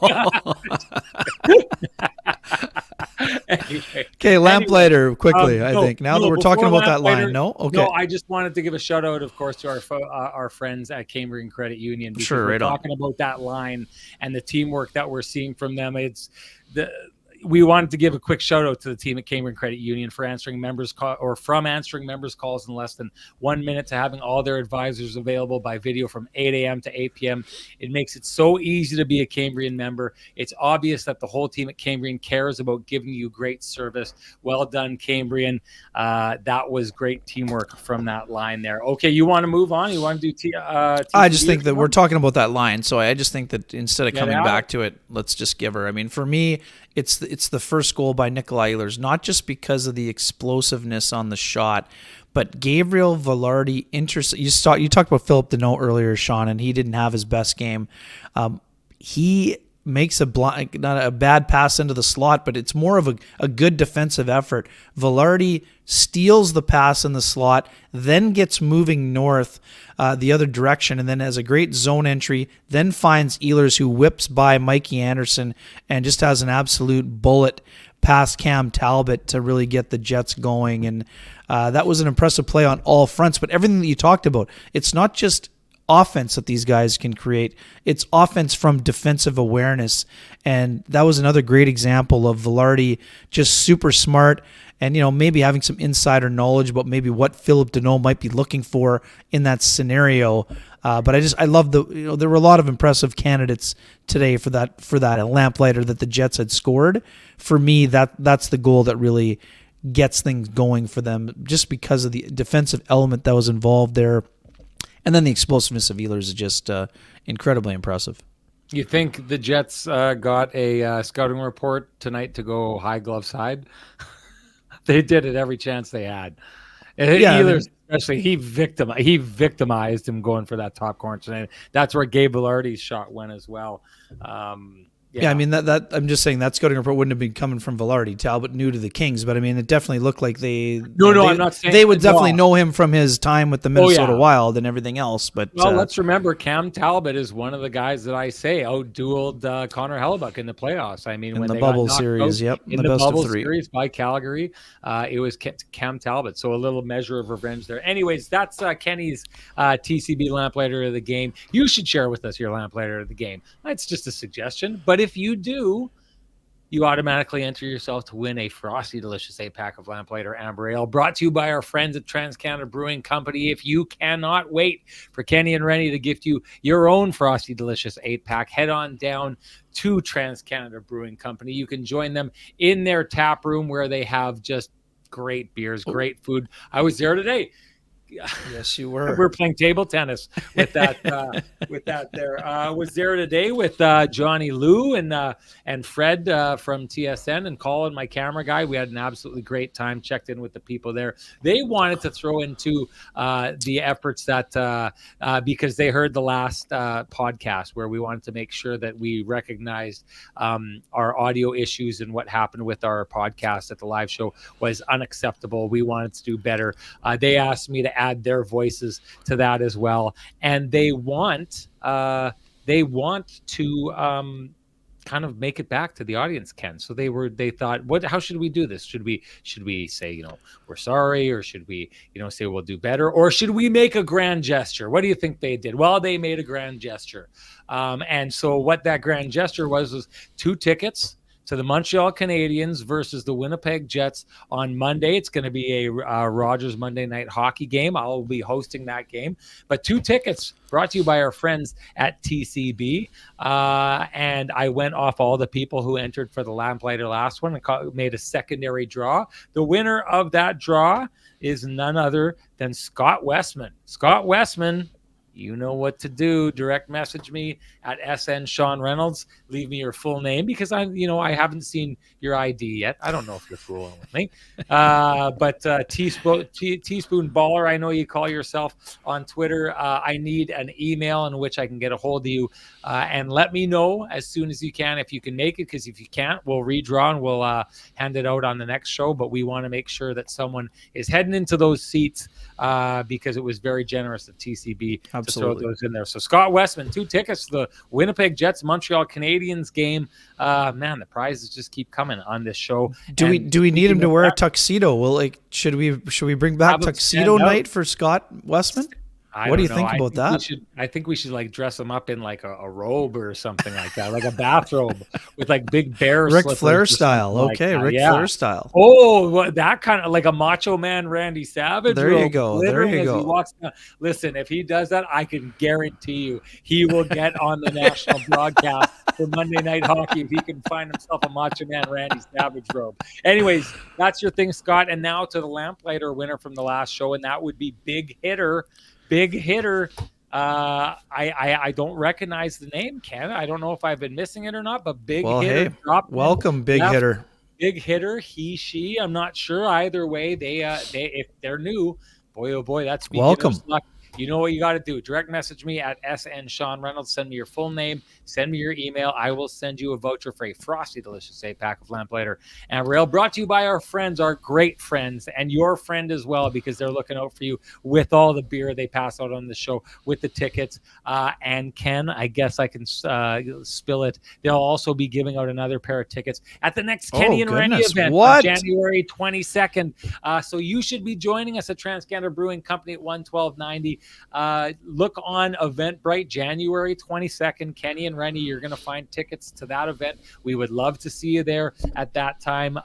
Okay, Lamplighter, quickly. I think now that we're talking about that line, okay. No, I just wanted to give a shout out, of course, to our friends at Cambrian Credit Union. Because we're talking about that line and the teamwork that we're seeing from them. We wanted to give a quick shout out to the team at Cambrian Credit Union for answering members' calls in less than 1 minute to having all their advisors available by video from 8 a.m. to 8 p.m. It makes it so easy to be a Cambrian member. It's obvious that the whole team at Cambrian cares about giving you great service. Well done, Cambrian. That was great teamwork from that line there. Okay, you want to move on? You want to do I just think that we're talking about that line, so I just think that instead of coming back to it, let's just give her. For me, it's the first goal by Nikolai Ehlers, not just because of the explosiveness on the shot, but Gabriel Velarde. You talked about Philip Deneau earlier, Sean, and he didn't have his best game. He makes not a bad pass into the slot, but it's more of a good defensive effort. Velarde steals the pass in the slot, then gets moving north the other direction, and then has a great zone entry, then finds Ehlers, who whips by Mikey Anderson and just has an absolute bullet past Cam Talbot to really get the Jets going. And that was an impressive play on all fronts. But everything that you talked about, it's not just offense that these guys can create. It's offense from defensive awareness. And that was another great example of Velarde just super smart and, maybe having some insider knowledge about maybe what Philip Deneau might be looking for in that scenario. But I love there were a lot of impressive candidates today for that lamplighter that the Jets had scored. For me, that's the goal that really gets things going for them, just because of the defensive element that was involved there. And then the explosiveness of Ehlers is just incredibly impressive. You think the Jets got a scouting report tonight to go high glove side? They did it every chance they had. Ehlers, especially, he victimized him going for that top corner tonight. That's where Gabe Velarde's shot went as well. Yeah, I mean that I'm just saying that scouting report wouldn't have been coming from Velarde. Talbot new to the Kings, but I mean it definitely looked like I'm not saying they would definitely know him from his time with the Minnesota Wild and everything else. But let's remember Cam Talbot is one of the guys that I say outdueled Connor Hellebuck in the playoffs. I mean, in when the they bubble got series, out in the best bubble of 3 series by Calgary, it was Cam Talbot. So a little measure of revenge there. Anyways, that's Kenny's TCB Lamplighter of the game. You should share with us your Lamplighter of the game. It's just a suggestion, but if you do, you automatically enter yourself to win a frosty, delicious 8-pack of Lamplighter Amber Ale, brought to you by our friends at TransCanada Brewing Company. If you cannot wait for Kenny and Renny to gift you your own frosty, delicious 8-pack, head on down to TransCanada Brewing Company. You can join them in their tap room where they have just great beers, great food. I was there today. Yes, you were. We're playing table tennis with that. There was there today with Johnny Lou and Fred from TSN and Colin, my camera guy. We had an absolutely great time. Checked in with the people there. They wanted to throw into the efforts that because they heard the last podcast where we wanted to make sure that we recognized our audio issues and what happened with our podcast at the live show was unacceptable. We wanted to do better. They asked me to add their voices to that as well, and they want to kind of make it back to the audience, Ken. So they thought, how should we do this? Should we say, we're sorry, or should we, say we'll do better, or should we make a grand gesture? What do you think they did? Well, they made a grand gesture, and so what that grand gesture was 2 tickets to the Montreal Canadiens versus the Winnipeg Jets on Monday. It's going to be a Rogers Monday Night Hockey game. I'll be hosting that game. But 2 tickets brought to you by our friends at TCB. And I went off all the people who entered for the Lamplighter last one and made a secondary draw. The winner of that draw is none other than Scott Westman. Scott Westman, you know what to do. Direct message me at SN Sean Reynolds. Leave me your full name because I haven't seen your ID yet. I don't know if you're fooling with me. But Teaspoon Baller, I know you call yourself on Twitter. I need an email in which I can get a hold of you and let me know as soon as you can if you can make it. Because if you can't, we'll redraw and we'll hand it out on the next show. But we want to make sure that someone is heading into those seats because it was very generous of TCB. Absolutely. To throw those in there. So Scott Westman, 2 tickets to the Winnipeg Jets Montreal Canadiens game. Man, the prizes just keep coming on this show. Do we need him to wear a tuxedo? Well, should we bring back tuxedo night for Scott Westman? What do you think about that? I think we should like dress him up in like a robe or something like that, like a bathrobe with like big bear Ric Flair style. Okay, Ric Flair style. Oh, well, that kind of like a Macho Man Randy Savage. There you go. There you go. He walks down. Listen, if he does that, I can guarantee you he will get on the national broadcast for Monday Night Hockey if he can find himself a Macho Man Randy Savage robe. Anyways, that's your thing, Scott. And now to the Lamplighter winner from the last show, and that would be Big Hitter. I don't recognize the name, Ken. I don't know if I've been missing it or not, but Big Hitter. Hey, welcome, Big Hitter. Big Hitter, he, she. I'm not sure either way. They if they're new, boy, oh boy, that's welcome. Luck. You know what you got to do. Direct message me at SN Sean Reynolds. Send me your full name. Send me your email. I will send you a voucher for a frosty, delicious 8-pack of Lamplighter Amber Ale, brought to you by our friends, our great friends, and your friend as well, because they're looking out for you with all the beer they pass out on the show, with the tickets. And Ken, I guess I can spill it. They'll also be giving out another pair of tickets at the next Kenny and Renny event on January 22nd. So you should be joining us at TransCanada Brewing Company at 11290. Look on Eventbrite, January 22nd. Kenny and Renny, you're going to find tickets to that event. We would love to see you there at that time.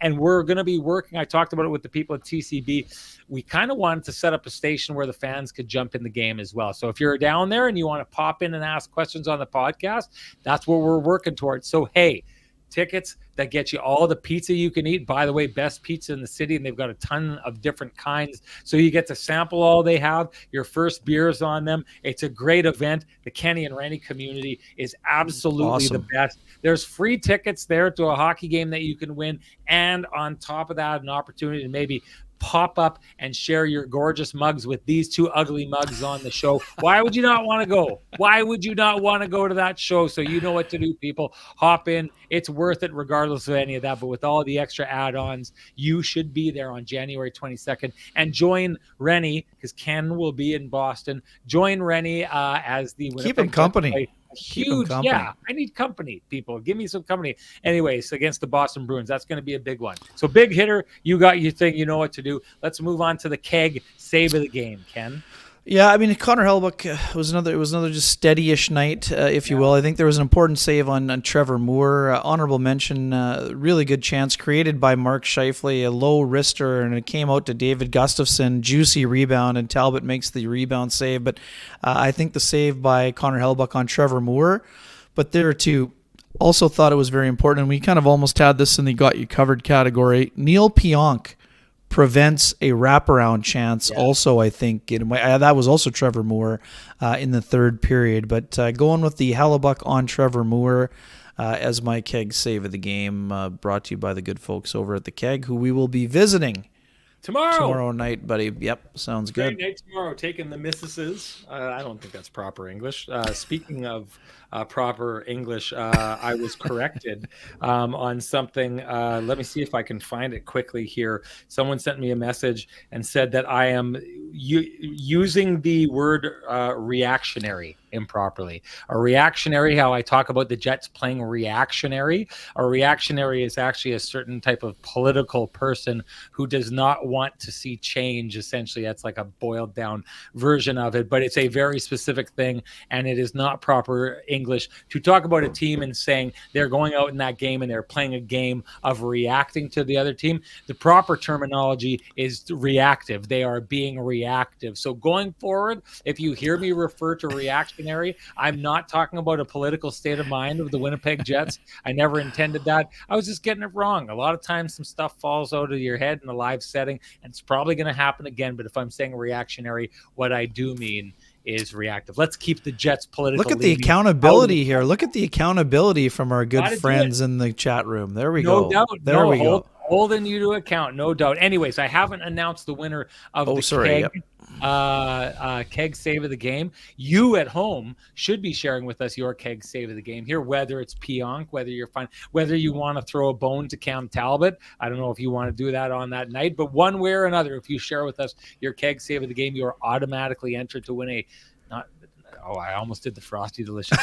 And we're going to be working. I talked about it with the people at TCB. We kind of wanted to set up a station where the fans could jump in the game as well. So if you're down there and you want to pop in and ask questions on the podcast, that's what we're working towards. So, hey, tickets that get you all the pizza you can eat. By the way, best pizza in the city, and they've got a ton of different kinds. So you get to sample all they have. Your first beers on them. It's a great event. The Kenny and Renny community is absolutely the best. There's free tickets there to a hockey game that you can win. And on top of that, an opportunity to maybe pop up and share your gorgeous mugs with these two ugly mugs on the show. Why would you not want to go? Why would you not want to go to that show? So you know what to do, people. Hop in. It's worth it regardless of any of that. But with all the extra add-ons, you should be there on January 22nd and join Renny, because Ken will be in Boston. Join Renny as the Winnipeg Keep him company. Huge, yeah. I need company, people. Give me some company. Anyways, against the Boston Bruins, that's going to be a big one. So big hitter, you got your thing. You know what to do. Let's move on to the keg save of the game, Ken. Yeah, I mean, Connor Hellebuyck was another just steady-ish night, if you will. I think there was an important save on Trevor Moore. Honorable mention, really good chance created by Mark Scheifele, a low wrister, and it came out to David Gustafsson, juicy rebound, and Talbot makes the rebound save. But I think the save by Connor Hellebuyck on Trevor Moore, but there too, also thought it was very important, and we kind of almost had this in the got you covered category. Neil Pionk prevents a wraparound chance. Yeah. Also, I think that was also Trevor Moore in the third period. But going with the Hellebuyck on Trevor Moore as my keg save of the game, brought to you by the good folks over at the Keg, who we will be visiting tomorrow night, buddy. Yep, sounds good. Great night tomorrow, taking the missuses. I don't think that's proper English. Speaking of proper English, I was corrected on something. Let me see if I can find it quickly here. Someone sent me a message and said that I am using the word reactionary improperly. A reactionary, how I talk about the Jets playing reactionary. A reactionary is actually a certain type of political person who does not want to see change. Essentially, that's like a boiled down version of it, but it's a very specific thing, and it is not proper English to talk about a team and saying they're going out in that game and they're playing a game of reacting to the other team. The proper terminology is reactive. They are being reactive. So going forward, if you hear me refer to reactionary, I'm not talking about a political state of mind of the Winnipeg Jets. I never intended that. I was just getting it wrong. A lot of times some stuff falls out of your head in a live setting, and it's probably going to happen again. But if I'm saying reactionary, what I do mean is reactive. Let's keep the Jets political. Look at the accountability here. Look at the accountability from our good friends in the chat room. There we go. No doubt. There we go. Holding you to account, no doubt. Anyways, I haven't announced the winner of keg save of the game. You at home should be sharing with us your keg save of the game here, whether it's Pionk, whether you're fine, whether you want to throw a bone to Cam Talbot. I don't know if you want to do that on that night, but one way or another, if you share with us your keg save of the game, you're automatically entered to win I almost did the Frosty Delicious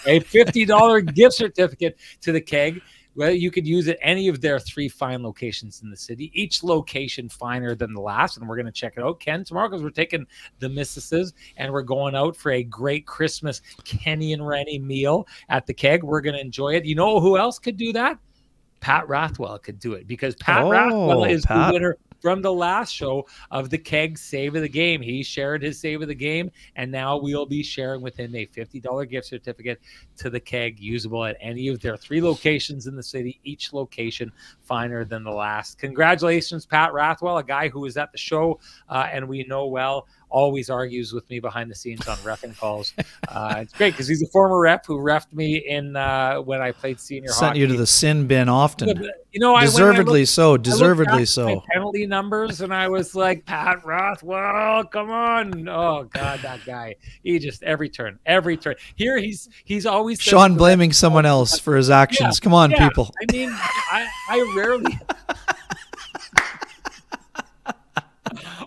a $50 gift certificate to the Keg. Well, you could use it any of their 3 fine locations in the city, each location finer than the last. And we're going to check it out, Ken, tomorrow, because we're taking the missuses and we're going out for a great Christmas Kenny and Renny meal at the Keg. We're going to enjoy it. You know who else could do that? Pat Rathwell could do it, because Pat Rathwell is the winner from the last show of the Keg save of the game. He shared his save of the game, and now we'll be sharing with him a $50 gift certificate to the Keg, usable at any of their 3 locations in the city, each location finer than the last. Congratulations, Pat Rathwell, a guy who was at the show and we know well. Always argues with me behind the scenes on reffing calls. It's great because he's a former ref who reffed me in when I played senior hockey. Sent you to the sin bin often. You know, deservedly so. My penalty numbers, and I was like, Pat Rothwell, come on! Oh God, that guy. He just every turn. Here he's always Sean blaming someone else for his actions. Come on, people. I mean, I rarely.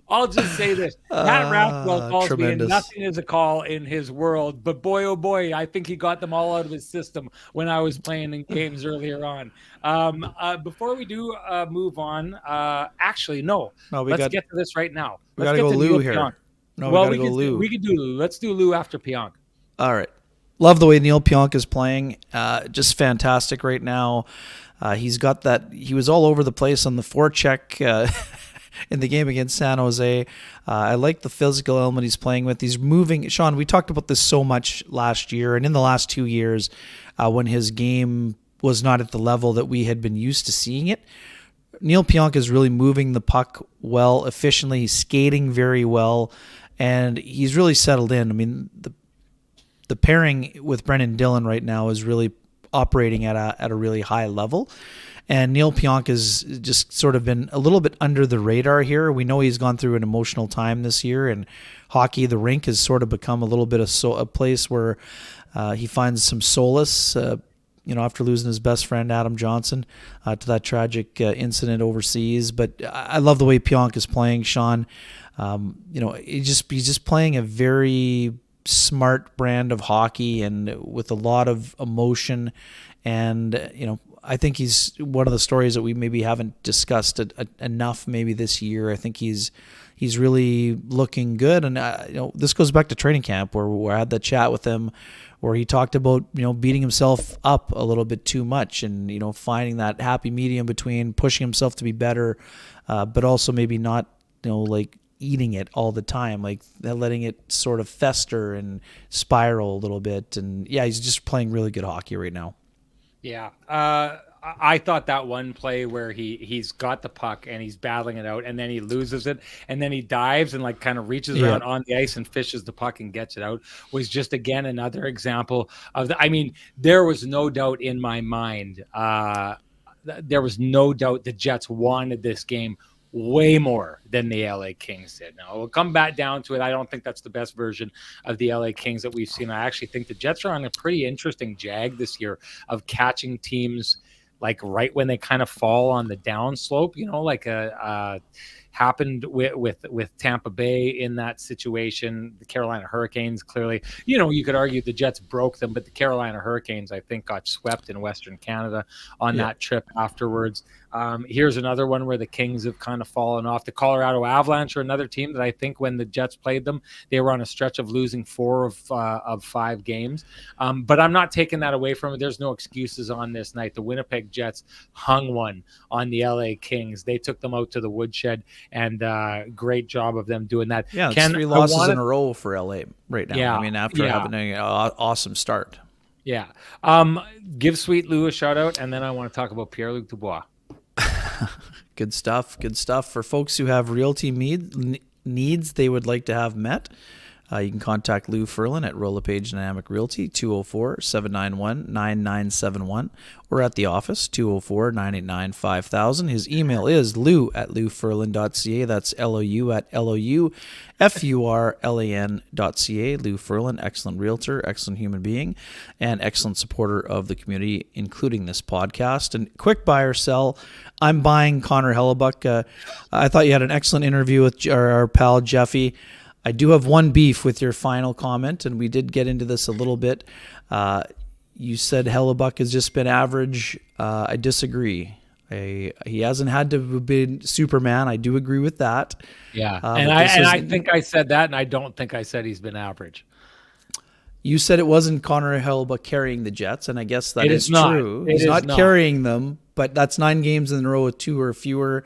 I'll just say this. Pat Rathwell calls tremendous. Me, and nothing is a call in his world. But boy, oh boy, I think he got them all out of his system when I was playing in games earlier on. Before we do move on, actually, no. Let's get to this right now. We got to go Lou here. Pionk. No, well, we got to go Lou. We could do Lou. Let's do Lou after Pionk. All right. Love the way Neil Pionk is playing. Just fantastic right now. He's got that. He was all over the place on the forecheck in the game against San Jose. I like the physical element he's playing with. He's moving. Sean, we talked about this so much last year and in the last 2 years when his game was not at the level that we had been used to seeing it. Neil Pionk is really moving the puck well, efficiently. He's skating very well, and he's really settled in. I mean, the pairing with Brendan Dillon right now is really operating at a really high level. And Neil Pionk has just sort of been a little bit under the radar here. We know he's gone through an emotional time this year, and hockey, the rink, has sort of become a little bit of a place where he finds some solace. After losing his best friend Adam Johnson to that tragic incident overseas. But I love the way Pionk is playing, Sean. He's just playing a very smart brand of hockey and with a lot of emotion. And I think he's one of the stories that we maybe haven't discussed enough maybe this year. I think he's really looking good. And this goes back to training camp where I had that chat with him, where he talked about beating himself up a little bit too much, and finding that happy medium between pushing himself to be better, but also maybe not like eating it all the time, like letting it sort of fester and spiral a little bit. And yeah, he's just playing really good hockey right now. Yeah. I thought that one play where he's got the puck and he's battling it out, and then he loses it, and then he dives and like kind of reaches around on the ice and fishes the puck and gets it out, was just again another example of there was no doubt in my mind. There was no doubt the Jets wanted this game way more than the LA Kings did. Now, we'll come back down to it. I don't think that's the best version of the LA Kings that we've seen. I actually think the Jets are on a pretty interesting jag this year of catching teams like right when they kind of fall on the downslope, happened with Tampa Bay in that situation. The Carolina Hurricanes, clearly, you could argue the Jets broke them, but the Carolina Hurricanes, I think, got swept in Western Canada on that trip afterwards. Here's another one where the Kings have kind of fallen off. The Colorado Avalanche are another team that I think when the Jets played them, they were on a stretch of losing 4 of 5 games. But I'm not taking that away from it. There's no excuses on this night. The Winnipeg Jets hung one on the LA Kings. They took them out to the woodshed, and great job of them doing that. Yeah, it's 3 losses in a row for LA right now. Yeah, after having an awesome start. Yeah. Give Sweet Lou a shout out, and then I want to talk about Pierre-Luc Dubois. Good stuff. For folks who have realty needs they would like to have met, you can contact Lou Ferlin at Roll LePage Dynamic Realty, 204-791-9971, or at the office, 204-989-5000. His email is lou@louferlin.ca. That's LOU at LOUFURLAN.ca. Lou Ferlin, excellent realtor, excellent human being, and excellent supporter of the community, including this podcast. And quick buy or sell, I'm buying Connor Hellebuck. I thought you had an excellent interview with our pal Jeffy. I do have one beef with your final comment, and we did get into this a little bit. You said Hellebuck has just been average. I disagree. He hasn't had to have been Superman. I do agree with that. Yeah, I think I said that, and I don't think I said he's been average. You said it wasn't Connor Hellebuck carrying the Jets, and I guess that is true. He's not carrying them, but that's 9 games in a row with 2 or fewer.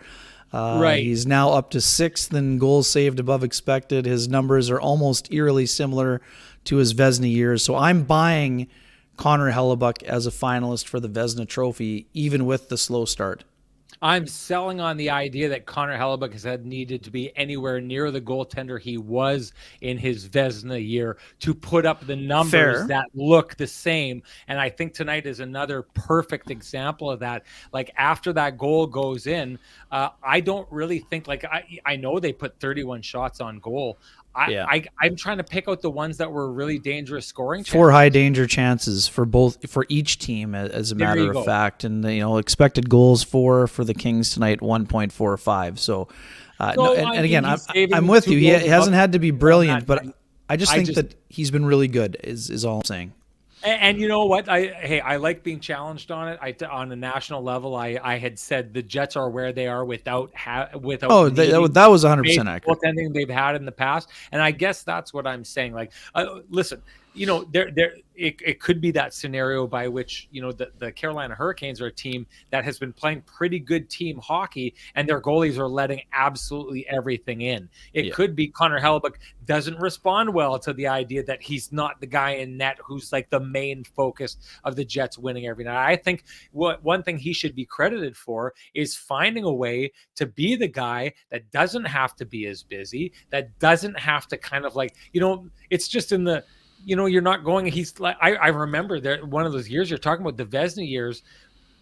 Right. He's now up to 6th in goals saved above expected. His numbers are almost eerily similar to his Vezina years. So I'm buying Connor Hellebuck as a finalist for the Vezina Trophy, even with the slow start. I'm selling on the idea that Connor Hellebuck has needed to be anywhere near the goaltender he was in his Vezina year to put up the numbers that look the same. And I think tonight is another perfect example of that. Like after that goal goes in, I don't really think I know they put 31 shots on goal. I'm trying to pick out the ones that were really dangerous scoring chances. 4 high danger chances for each team, as a matter of fact, and expected goals for the Kings tonight 1.45. So, and again, I'm with you. He hasn't had to be brilliant, but I just think that he's been really good. Is all I'm saying. And you know what? I like being challenged on it. On a national level, I had said the Jets are where they are without. That was 100% accurate. Goaltending they've had in the past, and I guess that's what I'm saying. Like, listen, it could be that scenario by which the Carolina Hurricanes are a team that has been playing pretty good team hockey, and their goalies are letting absolutely everything in. It could be Connor Hellebuck doesn't respond well to the idea that he's not the guy in net who's like the main focus of the Jets winning every night. I think one thing he should be credited for is finding a way to be the guy that doesn't have to be as busy, that doesn't have to kind of it's just in the you're not going. He's like, I remember there one of those years you're talking about, the Vezina years.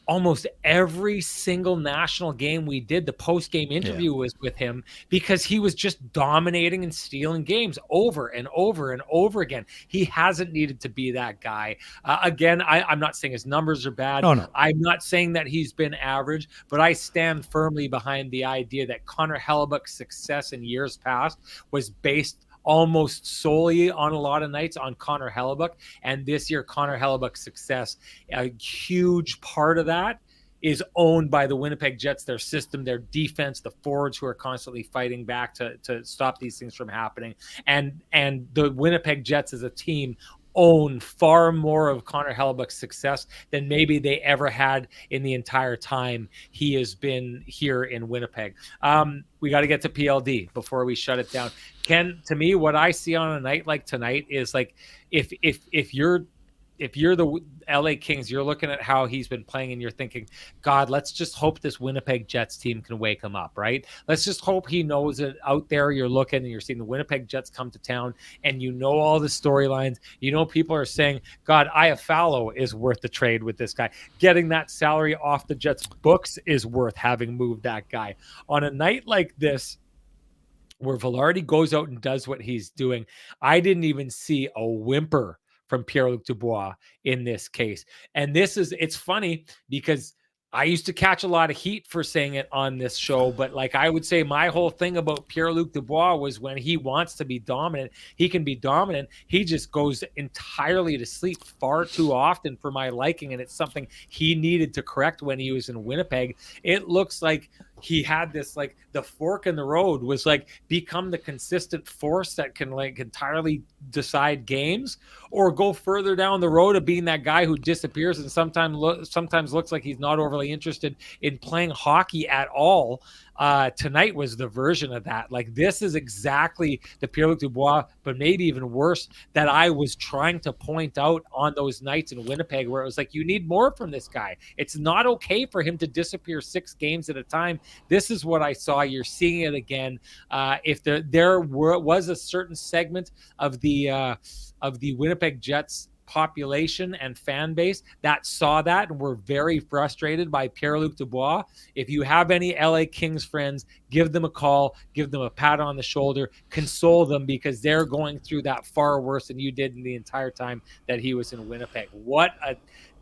Almost every single national game we did, the post-game interview was with him because he was just dominating and stealing games over and over and over again. He hasn't needed to be that guy. Again, I'm not saying his numbers are bad. No. I'm not saying that he's been average, but I stand firmly behind the idea that Connor Hellebuck's success in years past was based almost solely on a lot of nights on Connor Hellebuck. And this year, Connor Hellebuck's success, a huge part of that is owned by the Winnipeg Jets, their system, their defense, the forwards who are constantly fighting back to stop these things from happening. And the Winnipeg Jets as a team own far more of Connor Hellebuck's success than maybe they ever had in the entire time he has been here in Winnipeg. We got to get to PLD before we shut it down. Ken, to me, what I see on a night like tonight is like if you're the LA Kings, you're looking at how he's been playing and you're thinking, God, let's just hope this Winnipeg Jets team can wake him up, right? Let's just hope he knows it. Out there you're looking and you're seeing the Winnipeg Jets come to town and you know all the storylines. You know people are saying, God, Iafallo is worth the trade with this guy. Getting that salary off the Jets' books is worth having moved that guy. On a night like this, where Velarde goes out and does what he's doing, I didn't even see a whimper from Pierre-Luc Dubois in this case. And it's funny because I used to catch a lot of heat for saying it on this show, but like I would say my whole thing about Pierre-Luc Dubois was when he wants to be dominant, he can be dominant. He just goes entirely to sleep far too often for my liking, and it's something he needed to correct when he was in Winnipeg. It looks like he had this, like the fork in the road was like become the consistent force that can like entirely decide games, or go further down the road of being that guy who disappears and sometimes looks like he's not overly interested in playing hockey at all. Tonight was the version of that. Like this is exactly the Pierre-Luc Dubois, but maybe even worse, that I was trying to point out on those nights in Winnipeg, where it was like, you need more from this guy. It's not okay for him to disappear 6 games at a time. This is what I saw. You're seeing it again. If there was a certain segment of the Winnipeg Jets population and fan base that saw that and were very frustrated by Pierre-Luc Dubois, if you have any LA Kings friends, give them a call, give them a pat on the shoulder, console them, because they're going through that far worse than you did in the entire time that he was in Winnipeg. What a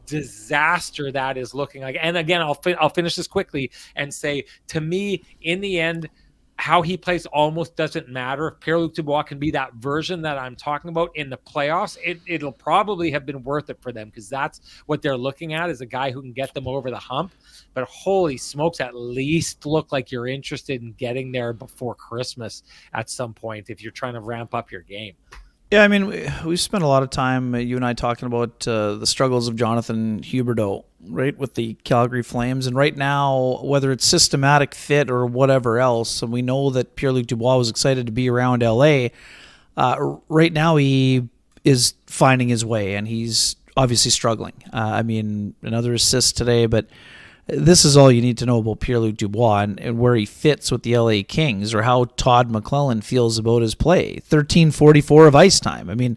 disaster that is looking like. And again, I'll finish this quickly and say, to me, in the end, how he plays almost doesn't matter. If Pierre-Luc Dubois can be that version that I'm talking about in the playoffs, it'll probably have been worth it for them, because that's what they're looking at, is a guy who can get them over the hump. But holy smokes, at least look like you're interested in getting there before Christmas at some point if you're trying to ramp up your game. Yeah, I mean, we've spent a lot of time, you and I, talking about the struggles of Jonathan Huberdeau, right, with the Calgary Flames. And right now, whether it's systematic fit or whatever else, and we know that Pierre-Luc Dubois was excited to be around LA, right now he is finding his way, and he's obviously struggling. I mean, another assist today, but this is all you need to know about Pierre-Luc Dubois and where he fits with the LA Kings, or how Todd McClellan feels about his play. 13:44 of ice time. I mean,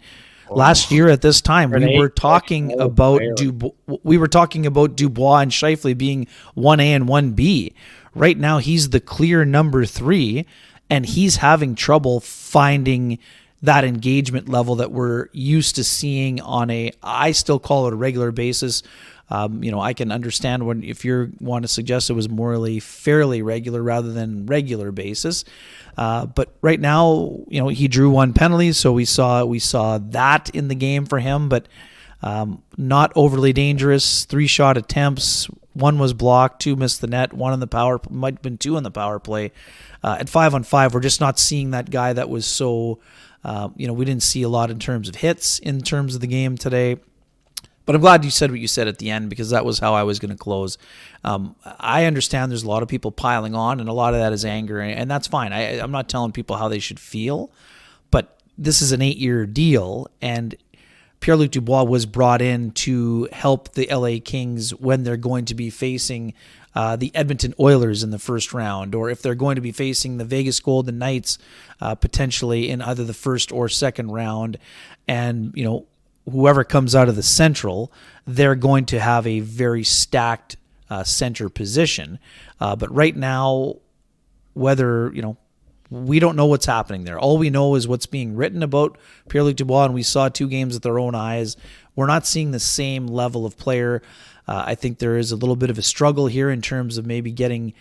last year at this time, we were talking about Dubois and Scheifele being 1A and 1B. Right now, he's the clear number 3, and he's having trouble finding that engagement level that we're used to seeing on I still call it a regular basis. I can understand if you want to suggest it was morally fairly regular rather than regular basis. But right now, he drew 1 penalty, so we saw that in the game for him, but not overly dangerous. 3 shot attempts, 1 was blocked, 2 missed the net, 1 on the power, might have been 2 on the power play. At 5-on-5, we're just not seeing that guy that was so, we didn't see a lot in terms of hits in terms of the game today. But I'm glad you said what you said at the end, because that was how I was going to close. I understand there's a lot of people piling on, and a lot of that is anger, and that's fine. I'm not telling people how they should feel, but this is an 8-year deal, and Pierre-Luc Dubois was brought in to help the LA Kings when they're going to be facing the Edmonton Oilers in the first round, or if they're going to be facing the Vegas Golden Knights potentially in either the first or second round. And, whoever comes out of the Central, they're going to have a very stacked center position. But right now, whether, we don't know what's happening there. All we know is what's being written about Pierre-Luc Dubois, and we saw 2 games with our own eyes. We're not seeing the same level of player. I think there is a little bit of a struggle here in terms of maybe getting,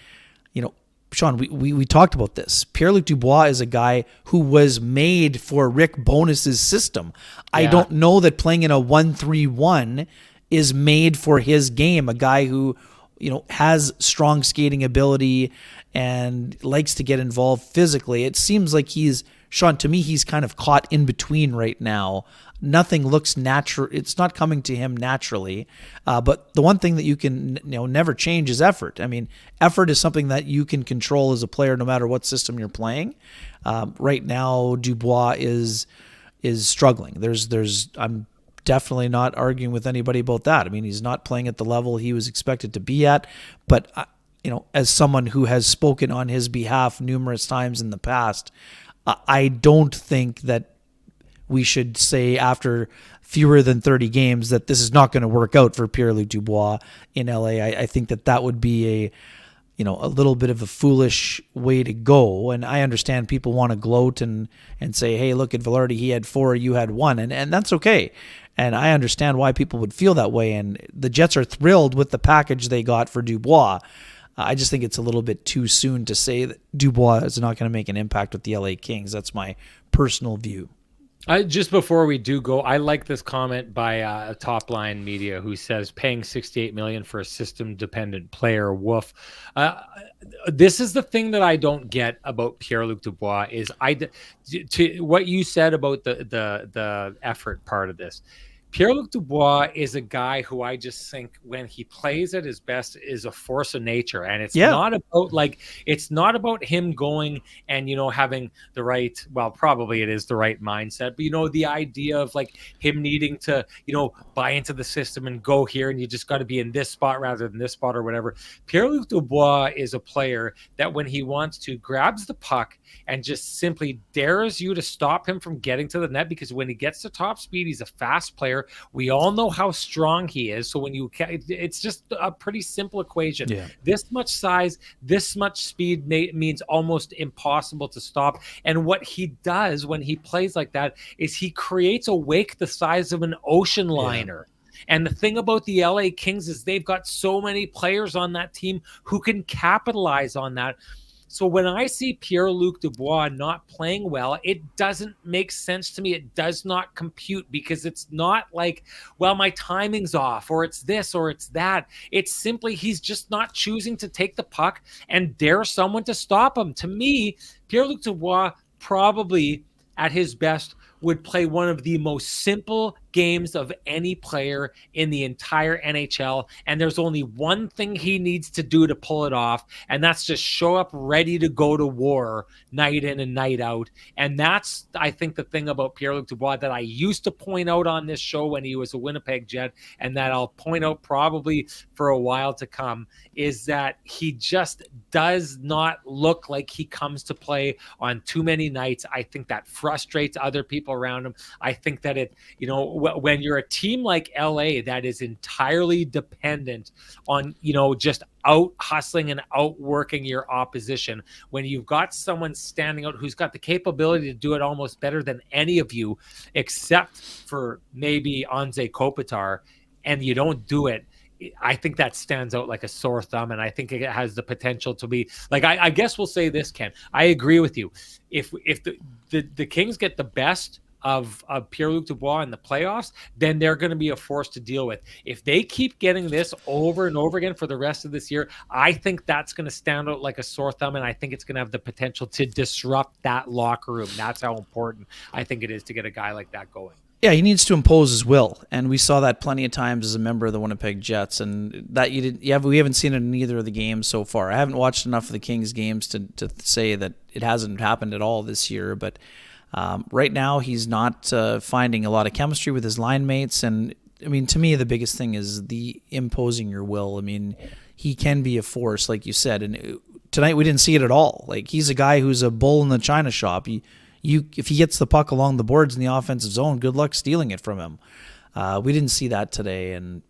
Sean, we talked about this. Pierre-Luc Dubois is a guy who was made for Rick Bonus's system. Yeah. I don't know that playing in a 1-3-1 is made for his game. A guy who, has strong skating ability and likes to get involved physically. It seems like Sean, to me, he's kind of caught in between right now. Nothing looks natural. It's not coming to him naturally. But the one thing that you can never change is effort. I mean, effort is something that you can control as a player no matter what system you're playing. Right now, Dubois is struggling. I'm definitely not arguing with anybody about that. I mean, he's not playing at the level he was expected to be at. But, as someone who has spoken on his behalf numerous times in the past, I don't think that we should say after fewer than 30 games that this is not going to work out for Pierre-Luc Dubois in LA. I think that would be a little bit of a foolish way to go. And I understand people want to gloat and say, hey, look at Velarde, he had 4, you had 1, and that's okay. And I understand why people would feel that way. And the Jets are thrilled with the package they got for Dubois. I just think it's a little bit too soon to say that Dubois is not going to make an impact with the LA Kings. That's my personal view. Just before we do go, I like this comment by Top Line Media, who says paying $68 million for a system-dependent player. Woof. This is the thing that I don't get about Pierre-Luc Dubois is to what you said about the effort part of this. Pierre-Luc Dubois is a guy who I just think when he plays at his best is a force of nature. And it's not about him going and, having the right, well, probably it is the right mindset, but, the idea of him needing to, buy into the system and go here and you just got to be in this spot rather than this spot or whatever. Pierre-Luc Dubois is a player that when he wants to grabs the puck and just simply dares you to stop him from getting to the net, because when he gets to top speed, he's a fast player. We all know how strong he is. So it's just a pretty simple equation. Yeah. This much size, this much speed means almost impossible to stop. And what he does when he plays like that is he creates a wake the size of an ocean liner. Yeah. And the thing about the LA Kings is they've got so many players on that team who can capitalize on that. So when I see Pierre-Luc Dubois not playing well, it doesn't make sense to me. It does not compute, because it's not like, well, my timing's off or it's this or it's that. It's simply he's just not choosing to take the puck and dare someone to stop him. To me, Pierre-Luc Dubois probably at his best would play one of the most simple games of any player in the entire NHL. And there's only one thing he needs to do to pull it off. And that's just show up ready to go to war night in and night out. And that's, I think, the thing about Pierre-Luc Dubois that I used to point out on this show when he was a Winnipeg Jet, and that I'll point out probably for a while to come, is that he just does not look like he comes to play on too many nights. I think that frustrates other people around him. I think that it, when you're a team like LA that is entirely dependent on, just out hustling and outworking your opposition, when you've got someone standing out who's got the capability to do it almost better than any of you, except for maybe Anze Kopitar, and you don't do it, I think that stands out like a sore thumb, and I think it has the potential to be like, I guess we'll say this, Ken. I agree with you. If the Kings get the best of Pierre-Luc Dubois in the playoffs, then they're going to be a force to deal with. If they keep getting this over and over again for the rest of this year, I think that's going to stand out like a sore thumb, and I think it's going to have the potential to disrupt that locker room. That's how important I think it is to get a guy like that going. Yeah, he needs to impose his will, and we saw that plenty of times as a member of the Winnipeg Jets, and that we haven't seen it in either of the games so far. I haven't watched enough of the Kings games to say that it hasn't happened at all this year, but Right now, he's not finding a lot of chemistry with his line mates. And, I mean, to me, the biggest thing is the imposing your will. I mean, he can be a force, like you said. And tonight, we didn't see it at all. Like, he's a guy who's a bull in the china shop. If he gets the puck along the boards in the offensive zone, good luck stealing it from him. We didn't see that today. And,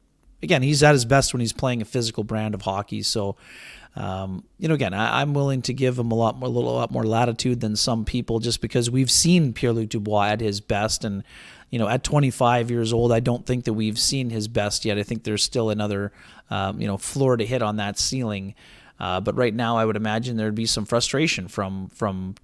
again, he's at his best when he's playing a physical brand of hockey. So, again, I'm willing to give him a lot more latitude than some people, just because we've seen Pierre-Luc Dubois at his best. And, at 25 years old, I don't think that we've seen his best yet. I think there's still another, floor to hit on that ceiling. But right now, I would imagine there'd be some frustration from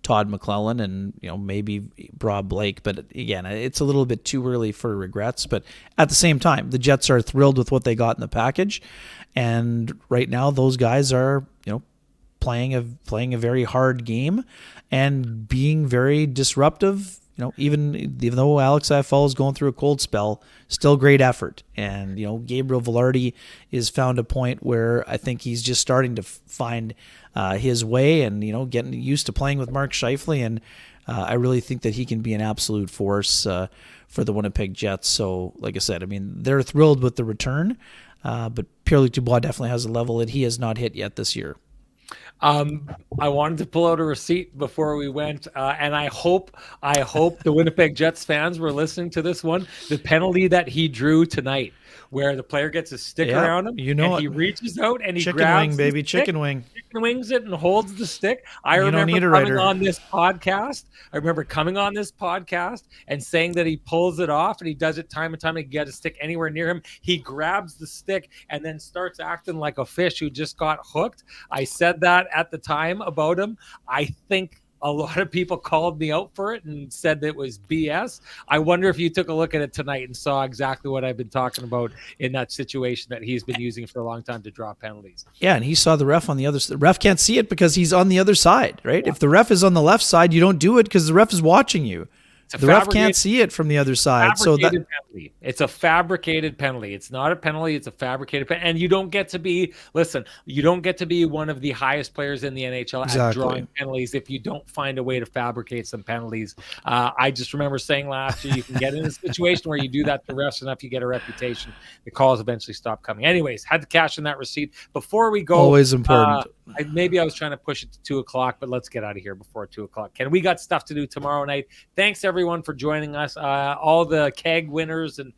Todd McClellan and, maybe Rob Blake. But again, it's a little bit too early for regrets. But at the same time, the Jets are thrilled with what they got in the package. And right now, those guys are, playing a very hard game and being very disruptive. Even though Alex Iafallo is going through a cold spell, still great effort. And, Gabriel Velarde has found a point where I think he's just starting to find his way and, getting used to playing with Mark Scheifele. And I really think that he can be an absolute force for the Winnipeg Jets. So, like I said, I mean, they're thrilled with the return. But Pierre-Luc Dubois definitely has a level that he has not hit yet this year. I wanted to pull out a receipt before we went, and I hope the Winnipeg Jets fans were listening to this one. The penalty that he drew tonight, where the player gets a stick around him, and he reaches out and he grabs chicken wing, chicken wings it and holds the stick. I remember coming on this podcast and saying that he pulls it off, and he does it time and time. And he gets a stick anywhere near him, he grabs the stick and then starts acting like a fish who just got hooked. I said that at the time about him. I think a lot of people called me out for it and said that it was BS. I wonder if you took a look at it tonight and saw exactly what I've been talking about in that situation that he's been using for a long time to draw penalties. Yeah, and he saw the ref on the other side. The ref can't see it because he's on the other side, right? Yeah. If the ref is on the left side, you don't do it because the ref is watching you. The ref can't see it from the other side. So penalty. It's a fabricated penalty. It's not a penalty. It's a fabricated penalty. And you don't get to be one of the highest players in the NHL at drawing penalties if you don't find a way to fabricate some penalties. I just remember saying last year, you can get in a situation where you do that to refs enough, you get a reputation. The calls eventually stop coming. Anyways, had to cash in that receipt. Before we go, always important. Maybe I was trying to push it to 2:00, but let's get out of here before 2:00. Ken, we got stuff to do tomorrow night. Thanks everyone for joining us. All the keg winners and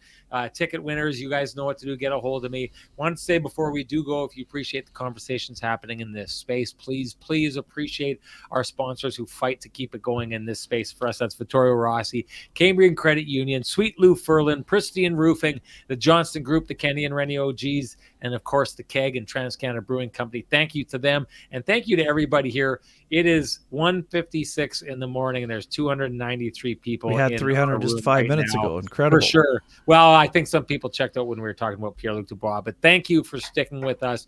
ticket winners, you guys know what to do. Get a hold of me. Want to say before we do go, if you appreciate the conversations happening in this space, please appreciate our sponsors who fight to keep it going in this space for us. That's Vittorio Rossi, Cambrian Credit Union, Sweet Lou Furlan, Pristine Roofing, the Johnston Group, the Kenny and Renny OGs, and of course the Keg and TransCanada Brewing Company. Thank you to them, and thank you to everybody here. It is 1:56 in the morning, and there's 293 people. We had 300 just 5 minutes ago. Incredible. For sure. Well, I think some people checked out when we were talking about Pierre-Luc Dubois, but thank you for sticking with us.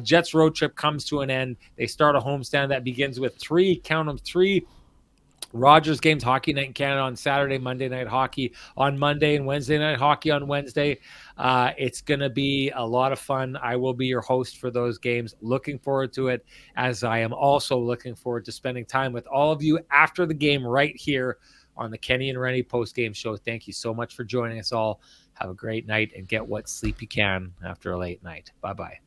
Jets road trip comes to an end. They start a homestand that begins with three Rogers games, Hockey Night in Canada on Saturday, Monday Night Hockey on Monday, and Wednesday Night Hockey on Wednesday. It's going to be a lot of fun. I will be your host for those games. Looking forward to it, as I am also looking forward to spending time with all of you after the game right here on the Kenny and Renny post-game show. Thank you so much for joining us all. Have a great night and get what sleep you can after a late night. Bye-bye.